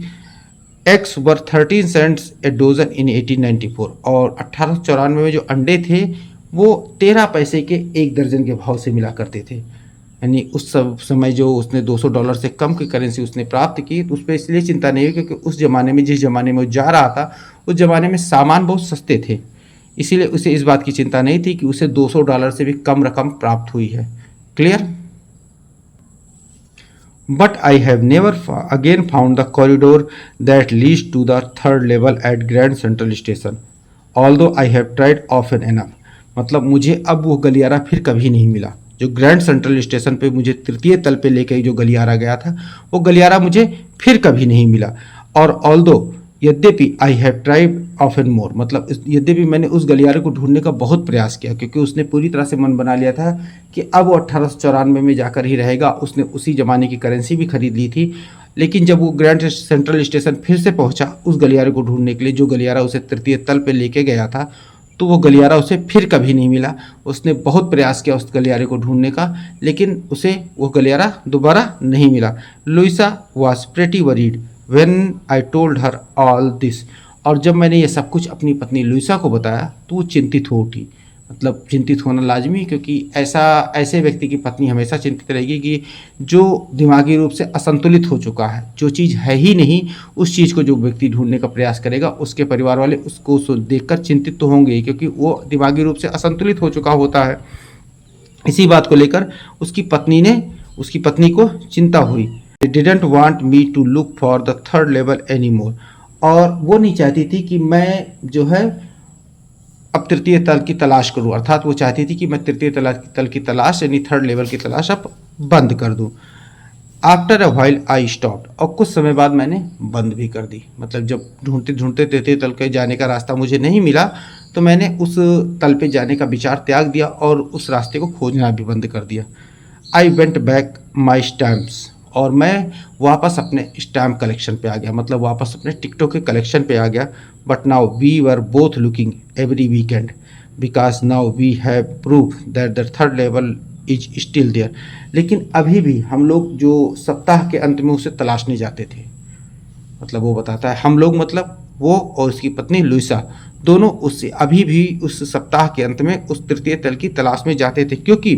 एग्स वर 13 सेंट्स ए डोजन इन 1894, और 1894 में जो अंडे थे वो 13 पैसे के 1 दर्जन के भाव से मिला करते थे। यानी उस सब समय जो उसने $200 से कम की करेंसी उसने प्राप्त की, तो उस पर इसलिए चिंता नहीं हुई क्योंकि उस ज़माने में, जिस ज़माने में वो जा रहा था, उस ज़माने में सामान बहुत सस्ते थे। इसीलिए उसे इस बात की चिंता नहीं थी कि उसे $200 से भी कम रकम प्राप्त हुई है। Clear? But I have never again found the corridor that leads to the third level at Grand Central Station, although I have tried often enough. मतलब मुझे अब वो गलियारा फिर कभी नहीं मिला जो ग्रैंड सेंट्रल स्टेशन पे मुझे तृतीय तल पे लेके जो गलियारा गया था, वो गलियारा मुझे फिर कभी नहीं मिला। और ऑल्दो, यद्यपि I have tried often more, मतलब यद्यपि मैंने उस गलियारे को ढूंढने का बहुत प्रयास किया, क्योंकि उसने पूरी तरह से मन बना लिया था कि अब वो 1894 में जाकर ही रहेगा। उसने उसी ज़माने की करेंसी भी खरीद ली थी। लेकिन जब वो ग्रैंड सेंट्रल स्टेशन फिर से पहुंचा उस गलियारे को ढूंढने के लिए, जो गलियारा उसे तृतीय तल पे लेके गया था, तो वो गलियारा उसे फिर कभी नहीं मिला। उसने बहुत प्रयास किया उस गलियारे को ढूंढने का, लेकिन उसे वो गलियारा दोबारा नहीं मिला। Louisa was pretty worried when I told her all this. और जब मैंने ये सब कुछ अपनी पत्नी लुइसा को बताया तो वो चिंतित हो उठी। मतलब चिंतित होना लाजमी, क्योंकि ऐसे व्यक्ति की पत्नी हमेशा चिंतित रहेगी कि जो दिमागी रूप से असंतुलित हो चुका है, जो चीज़ है ही नहीं, उस चीज़ को जो व्यक्ति ढूंढने का प्रयास करेगा, उसके परिवार वाले उसको देखकर चिंतित तो होंगे, क्योंकि वो दिमागी रूप से असंतुलित हो चुका होता है। इसी बात को लेकर उसकी पत्नी को चिंता हुई। They didn't want me to look for the third level anymore, और वो नहीं चाहती थी कि मैं जो है अब तृतीय तल की तलाश करूं, अर्थात वो चाहती थी कि मैं तृतीय तल की तलाश, यानी थर्ड लेवल की तलाश अब बंद कर दूं। After a while I stopped, और कुछ समय बाद मैंने बंद भी कर दी। मतलब जब ढूंढते ढूंढते तृतीय तल के जाने का रास्ता मुझे नहीं मिला, तो मैंने उस तल पे जाने का विचार त्याग दिया और उस रास्ते को खोजना भी बंद कर दिया। I went back my stamps, और मैं वापस अपने स्टैम्प कलेक्शन पे आ गया, मतलब वापस अपने टिकटों के कलेक्शन पे आ गया। But now we were both looking every weekend because now we have proof that the third level is still there. लेकिन अभी भी हम लोग जो सप्ताह के अंत में उसे तलाशने जाते थे, मतलब वो बताता है हम लोग, मतलब वो और उसकी पत्नी लुइसा दोनों उससे अभी भी उस सप्ताह के अंत में उस तृतीय तल की तलाश में जाते थे, क्योंकि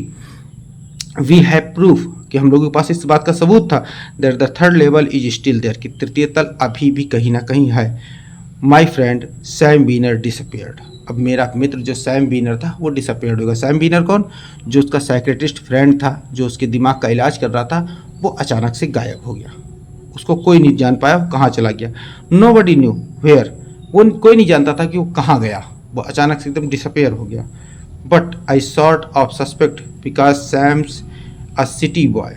वी हैव प्रूफ, कि हम लोगों के पास इस बात का सबूत था, that the third level is still there, कि तृतीय तल अभी भी कहीं ना कहीं है। My friend Sam Weiner disappeared, अब मेरा मित्र जो सैम बीनर था वो डिसअपियर्ड होगा। सैम बीनर कौन? जो उसका साइकेट्रिस्ट फ्रेंड था, जो उसके दिमाग का इलाज कर रहा था, वो अचानक से गायब हो गया। उसको कोई नहीं जान पाया वो कहाँ चला गया। नो बडी न्यू वेयर, वो कोई नहीं जानता था कि वो कहाँ गया, वो अचानक से एकदम डिसअपियर हो गया। But I sort of suspect because Sam's a city boy,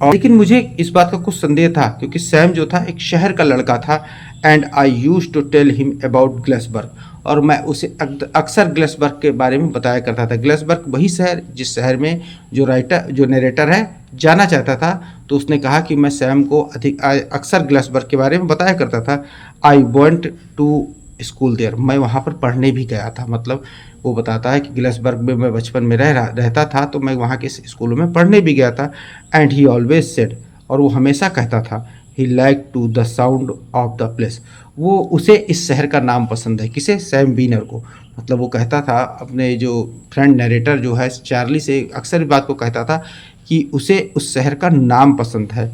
और लेकिन मुझे इस बात का कुछ संदेह था क्योंकि सैम जो था एक शहर का लड़का था। And I use to tell him about Galesburg, और मैं उसे अक्सर ग्लेसबर्ग के बारे में बताया करता था। ग्लेसबर्ग वही शहर जिस शहर में जो नरेटर है जाना चाहता था, तो उसने कहा कि मैं सैम को अक्सर ग्लेसबर्ग के बारे में बताया करता था। I went to school there, मैं वहाँ पर पढ़ने भी गया था। मतलब वो बताता है कि ग्लेसबर्ग में मैं बचपन में रहता था, तो मैं वहाँ के स्कूलों में पढ़ने भी गया था। एंड ही ऑलवेज सेड, और वो हमेशा कहता था, he like to the sound of the place, वो उसे इस शहर का नाम पसंद है। किसे? सैम बीनर को। मतलब वो कहता था अपने जो फ्रेंड नरेटर जो है चार्ली से अक्सर इस बात को कहता था कि उसे उस शहर का नाम पसंद है।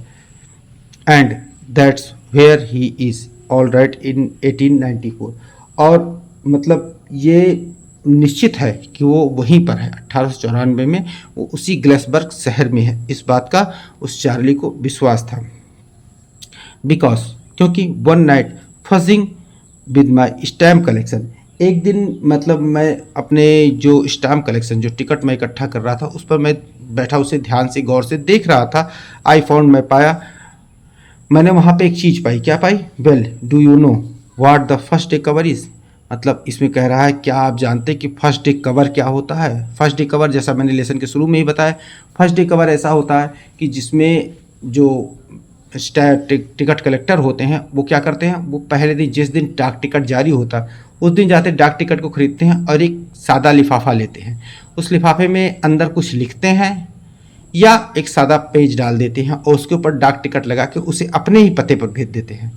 And that's where he is all right in 1894, और मतलब ये निश्चित है कि वो वहीं पर है 1894 में, वो उसी ग्लेसबर्ग शहर में है। इस बात का उस चार्ली को विश्वास था। बिकॉज, क्योंकि one night fudging with my stamp collection, एक दिन मतलब मैं अपने जो स्टैम्प कलेक्शन, जो टिकट मैं इकट्ठा कर रहा था, उस पर मैं बैठा उसे ध्यान से गौर से देख रहा था। आई फाउंड, मैं पाया, मैंने वहाँ पे एक चीज़ पाई। क्या पाई? Well, do you know what the first day cover is, मतलब इसमें कह रहा है क्या आप जानते कि फर्स्ट डे कवर क्या होता है? फर्स्ट डे कवर, जैसा मैंने लेसन के शुरू में ही बताया, फर्स्ट डे कवर ऐसा होता है कि जिसमें जो टिकट कलेक्टर होते हैं वो क्या करते हैं, वो पहले दिन, जिस दिन डाक टिकट जारी होता है उस दिन जाते डाक टिकट को खरीदते हैं और एक सादा लिफाफा लेते हैं। उस लिफाफे में अंदर कुछ लिखते हैं या एक सादा पेज डाल देते हैं और उसके ऊपर डाक टिकट लगा के उसे अपने ही पते पर भेज देते हैं।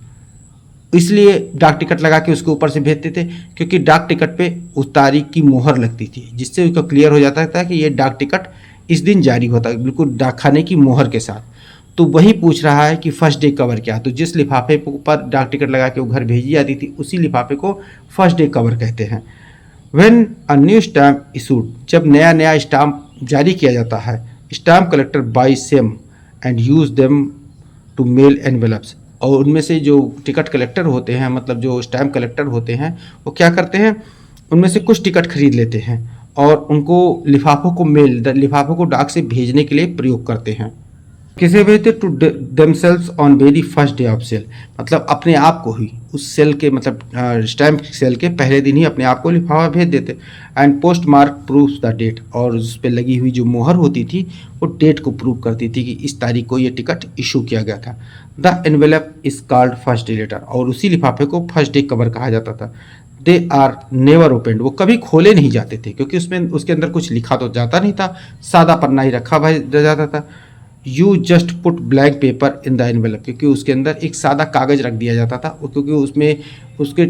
इसलिए डाक टिकट लगा के उसके ऊपर से भेजते थे, क्योंकि डाक टिकट पे उस तारीख की मोहर लगती थी, जिससे उसको क्लियर हो जाता था कि ये डाक टिकट इस दिन जारी होता है, बिल्कुल डाक खाने की मोहर के साथ। तो वही पूछ रहा है कि फर्स्ट डे कवर क्या। तो जिस लिफाफे पर डाक टिकट लगा के वो घर भेजी जाती थी, उसी लिफाफे को फर्स्ट डे कवर कहते हैं। When a new stamp issued, जब नया नया स्टाम्प जारी किया जाता है, stamp collector buy some and use them to mail envelopes. और उनमें से जो टिकट कलेक्टर होते हैं, मतलब जो स्टैम्प कलेक्टर होते हैं, वो क्या करते हैं, उनमें से कुछ टिकट खरीद लेते हैं और उनको लिफाफों को डाक से भेजने के लिए प्रयोग करते हैं। किसे भेजते, to themselves on very first day of sale, मतलब अपने आप को ही उस सेल के, मतलब स्टैम्प सेल के पहले दिन ही अपने आप को लिफाफा भेज देते। And postmark proves the date, और उस पर लगी हुई जो मोहर होती थी वो डेट को प्रूव करती थी कि इस तारीख को ये टिकट इशू किया गया था। The envelope is called first day letter, और उसी लिफाफे को फर्स्ट डे कवर कहा जाता था। दे आर नेवर ओपेंड, वो कभी खोले नहीं जाते थे, क्योंकि उसके अंदर कुछ लिखा तो जाता नहीं था, सादा पन्ना ही रखा जाता था। You just put blank paper in the envelope, क्योंकि उसके अंदर एक सादा कागज़ रख दिया जाता था, क्योंकि उसमें उसके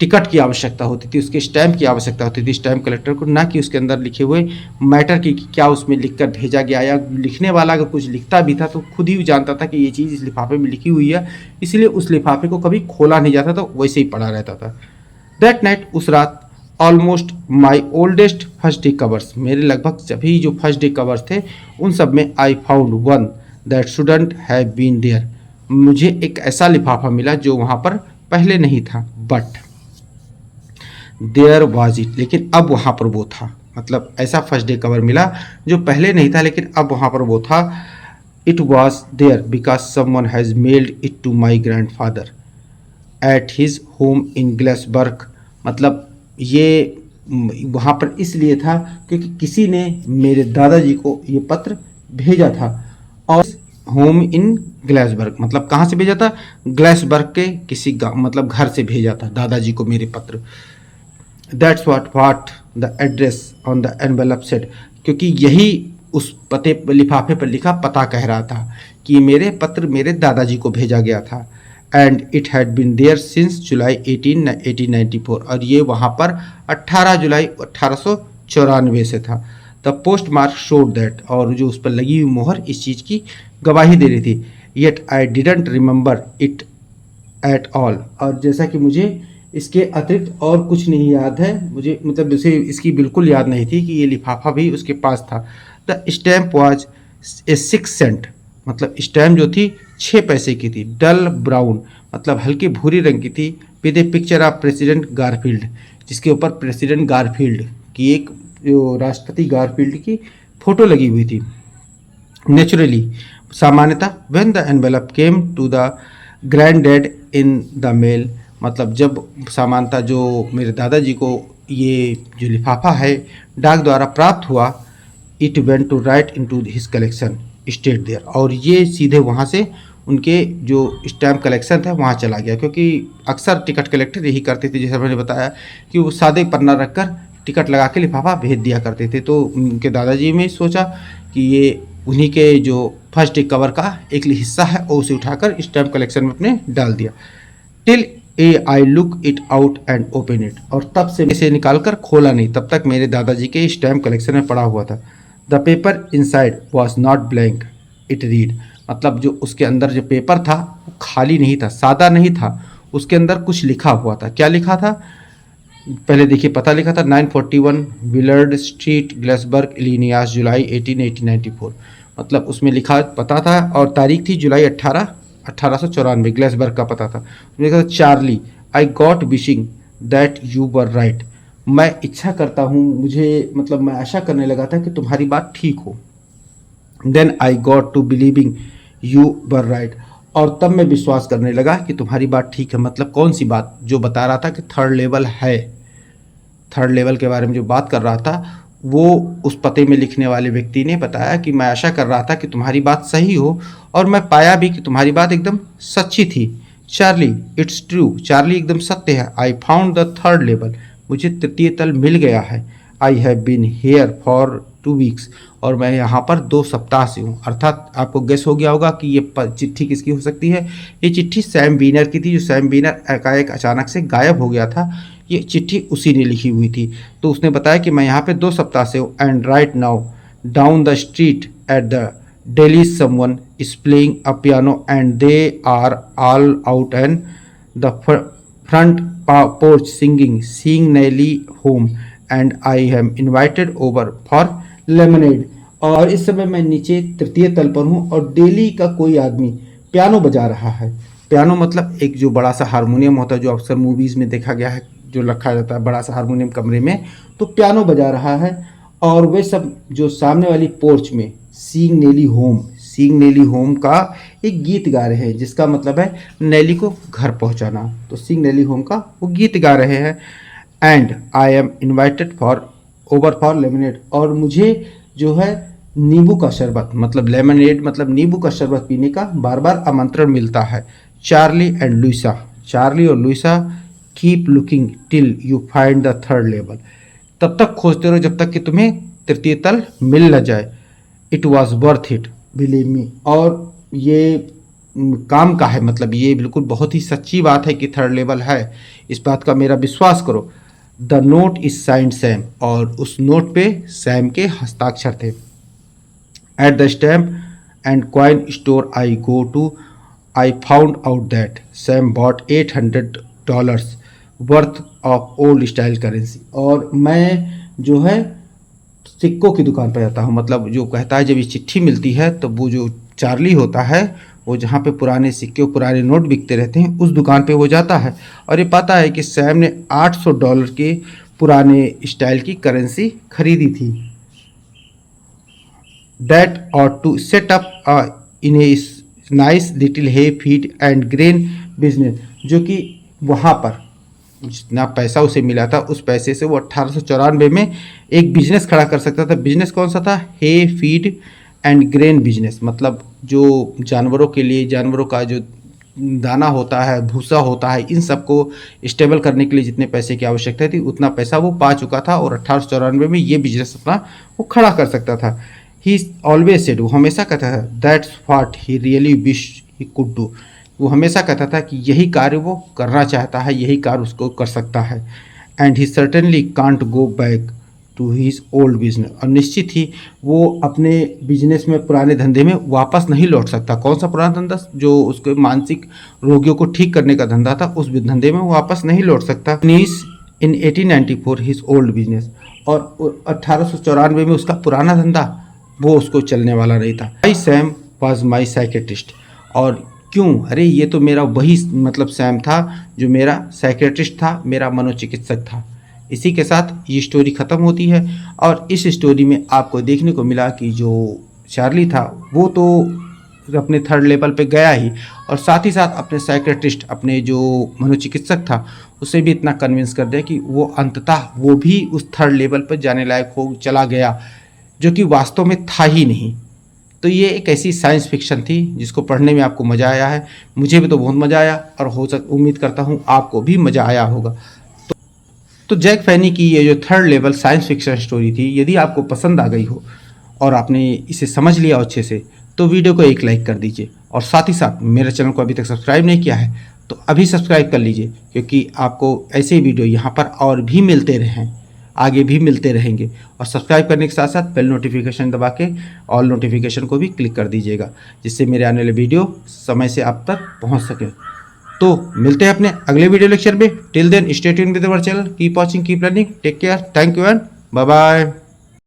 टिकट की आवश्यकता होती थी, उसके स्टैम्प की आवश्यकता होती थी स्टैम्प कलेक्टर को, ना कि उसके अंदर लिखे हुए मैटर की कि क्या उसमें लिखकर भेजा गया, या लिखने वाला अगर कुछ लिखता भी था तो खुद ही जानता था कि ये चीज़ इस लिफाफे में लिखी हुई है, इसलिए उस लिफाफे को कभी खोला नहीं जाता था, वैसे ही पड़ा रहता था। दैट नाइट, उस रात, almost my oldest first day covers, मेरे लगभग सभी जो फर्स्ट डे कवर्स थे उन सब में I found one that shouldn't have been there, मुझे एक ऐसा लिफाफा मिला जो वहाँ पर पहले नहीं था। बट देयर वाज इट, लेकिन अब वहाँ पर वो था, मतलब ऐसा फर्स्ट डे कवर मिला जो पहले नहीं था लेकिन अब वहाँ पर वो था। It was there because someone has mailed it to my grandfather at his home in Galesburg, मतलब ये वहाँ पर इसलिए था क्योंकि किसी ने मेरे दादाजी को ये पत्र भेजा था, और होम इन ग्लेसबर्ग, मतलब कहाँ से भेजा था, ग्लेसबर्ग के किसी मतलब घर से भेजा था दादाजी को मेरे पत्र। That's what the address on the envelope said, क्योंकि यही उस पते लिफाफे पर लिखा पता कह रहा था कि मेरे पत्र मेरे दादाजी को भेजा गया था। And it had been there since July 1894, और ये वहाँ पर 18 जुलाई 1894 से था। The post mark showed that, और जो उस पर लगी हुई मोहर इस चीज़ की गवाही दे रही थी। Yet I didn't remember it at all, और जैसा कि मुझे इसके अतिरिक्त और कुछ नहीं याद है, मुझे मतलब उसे इसकी बिल्कुल याद नहीं थी कि ये लिफाफा भी उसके पास था। The stamp was a 6 cent, मतलब स्टैम्प जो थी 6 पैसे की थी। डल ब्राउन, मतलब हल्के भूरी रंग की थी। With A picture of president Garfield, जिसके ऊपर प्रेसिडेंट गारफील्ड की एक, जो राष्ट्रपति गारफील्ड की फोटो लगी हुई थी। नेचुरली, सामान्यतः when the envelope came to the granddad in the mail, मतलब जब सामान्यतः जो मेरे दादाजी को ये जो लिफाफा है डाक द्वारा प्राप्त हुआ, it went to right into his collection stayed there, और ये सीधे वहाँ से उनके जो स्टैम्प कलेक्शन था वहाँ चला गया, क्योंकि अक्सर टिकट कलेक्टर यही करते थे, जैसे मैंने बताया कि वो सादे पन्ना रखकर टिकट लगा के लिफाफा भेज दिया करते थे। तो उनके दादाजी में सोचा कि ये उन्हीं के जो फर्स्ट डे कवर का एक हिस्सा है और उसे उठाकर स्टैम्प कलेक्शन में अपने डाल दिया। Till I look it out and open it, और तब से इसे निकाल कर खोला नहीं, तब तक मेरे दादाजी के स्टैम्प कलेक्शन में पड़ा हुआ था। The paper inside was not blank it read, मतलब जो उसके अंदर जो पेपर था वो खाली नहीं था, सादा नहीं था, उसके अंदर कुछ लिखा हुआ था। क्या लिखा था, पहले देखिए पता लिखा था 941 विलर्ड स्ट्रीट ग्लेसबर्ग इलिनियास जुलाई 1894, मतलब उसमें लिखा पता था और तारीख थी जुलाई 1894, ग्लेसबर्ग का पता था। उसमें लिखा था Charlie I got wishing that you were right, मैं इच्छा करता हूँ, मुझे मतलब मैं आशा करने लगा था कि तुम्हारी बात ठीक हो। Then I got to believing you were right, और तब मैं विश्वास करने लगा कि तुम्हारी बात ठीक है। मतलब कौन सी बात, जो बता रहा था कि थर्ड लेवल है, थर्ड लेवल के बारे में जो बात कर रहा था वो उस पते में लिखने वाले व्यक्ति ने बताया कि मैं आशा कर रहा था कि तुम्हारी बात सही हो, और मैं पाया भी कि तुम्हारी बात एकदम सच्ची थी। चार्ली इट्स ट्रू, चार्ली एकदम सत्य है। I found the third level, मुझे तृतीय तल मिल गया है। I have been here for 2 weeks और मैं यहाँ पर 2 सप्ताह से हूँ। अर्थात आपको गेस हो गया होगा कि ये चिट्ठी किसकी हो सकती है। ये चिट्ठी सैम बीनर की थी, जो सैम बीनर एकाएक अचानक से गायब हो गया था। ये चिट्ठी उसी ने लिखी हुई थी। तो उसने बताया कि मैं यहाँ पे 2 सप्ताह से हूँ and right now down the street at the Daly someone is playing a piano and they are all out and the front porch seeing Nelly home and I am invited over for lemonade। और इस समय मैं नीचे तृतीय तल पर हूँ और डेली का कोई आदमी पियानो बजा रहा है। पियानो मतलब एक जो बड़ा सा हारमोनियम होता है, जो अक्सर मूवीज़ में देखा गया है, जो रखा जाता है बड़ा सा हारमोनियम कमरे में, तो पियानो बजा रहा है। और वे सब जो सामने वाली पोर्च में सीइंग नेली होम का एक गीत गा रहे हैं, जिसका मतलब है नेली को घर पहुंचाना। तो सीइंग नेली होम का वो गीत गा रहे हैं। And I am invited over for lemonade, और मुझे जो है नींबू का शरबत मतलब लेमनेड मतलब नींबू का शरबत पीने का बार बार आमंत्रण मिलता है। चार्ली और Louisa keep looking till you find the third level, तब तक खोजते रहो जब तक कि तुम्हें तृतीय तल मिल न जाए। It was worth it believe me, और ये काम का है, मतलब ये बिल्कुल बहुत ही सच्ची बात है कि थर्ड लेवल है, इस बात का मेरा विश्वास करो। The note is signed Sam, और उस नोट पे सैम के हस्ताक्षर थे। At the stamp and coin store I go to I found out that Sam bought $800 worth of old style currency. और मैं जो है सिक्कों की दुकान पर जाता हूँ, मतलब जो कहता है जब ये चिट्ठी मिलती है तो वो जो चार्ली होता है वो जहाँ पे पुराने सिक्के पुराने नोट बिकते रहते हैं उस दुकान पे वो जाता है और ये पाता है कि सैम ने $800 के पुराने स्टाइल की करेंसी खरीदी थी। दैट और to set up in a nice little hay feed and grain business, जो कि वहाँ पर जितना पैसा उसे मिला था उस पैसे से वो 1894 में एक बिजनेस खड़ा कर सकता था। बिजनेस कौन सा था? हे फीड एंड ग्रेन बिजनेस, मतलब जो जानवरों के लिए जानवरों का जो दाना होता है, भूसा होता है, इन सबको स्टेबल करने के लिए जितने पैसे की आवश्यकता थी उतना पैसा वो पा चुका था और 1894 में ये बिजनेस अपना वो खड़ा कर सकता था। ही ऑलवेज सेड, वो हमेशा कहता था, that's what he really wish he could do, वो हमेशा कहता था कि यही कार्य वो करना चाहता है, यही कार्य उसको कर सकता है। And he certainly can't go back to his old business, और निश्चित ही वो अपने बिजनेस में पुराने धंधे में वापस नहीं लौट सकता। कौन सा पुराना धंधा? जो उसके मानसिक रोगियों को ठीक करने का धंधा था, उस धंधे में वो वापस नहीं लौट सकता। इन 1894 हिज ओल्ड बिजनेस, और 1894 में उसका पुराना धंधा वो उसको चलने वाला नहीं था। माई सैम वॉज माई साइकेट्रिस्ट, और क्यों? अरे ये तो मेरा वही मतलब सैम था जो मेरा साइकेट्रिस्ट था, मेरा मनोचिकित्सक था। इसी के साथ ये स्टोरी ख़त्म होती है और इस स्टोरी में आपको देखने को मिला कि जो चार्ली था वो तो अपने थर्ड लेवल पे गया ही, और साथ ही साथ अपने साइकेट्रिस्ट, अपने जो मनोचिकित्सक था, उसे भी इतना कन्विंस कर दिया कि वो अंततः वो भी उस थर्ड लेवल पर जाने लायक हो चला गया, जो कि वास्तव में था ही नहीं। तो ये एक ऐसी साइंस फिक्शन थी जिसको पढ़ने में आपको मज़ा आया है। मुझे भी तो बहुत मज़ा आया और उम्मीद करता हूँ आपको भी मज़ा आया होगा। तो जैक फैनी की ये जो third level science fiction story थी, यदि आपको पसंद आ गई हो और आपने इसे समझ लिया अच्छे से, तो वीडियो को एक लाइक कर दीजिए, और साथ ही साथ मेरे चैनल को अभी तक सब्सक्राइब नहीं किया है तो अभी सब्सक्राइब कर लीजिए, क्योंकि आपको ऐसे वीडियो यहाँ पर और भी मिलते रहें, आगे भी मिलते रहेंगे। और सब्सक्राइब करने के साथ साथ बेल नोटिफिकेशन दबा के ऑल नोटिफिकेशन को भी क्लिक कर दीजिएगा, जिससे मेरे आने वाले वीडियो समय से आप तक पहुंच सके। तो मिलते हैं अपने अगले वीडियो लेक्चर में। Till then stay tuned with our channel, keep watching, keep learning, take care, thank you and bye bye.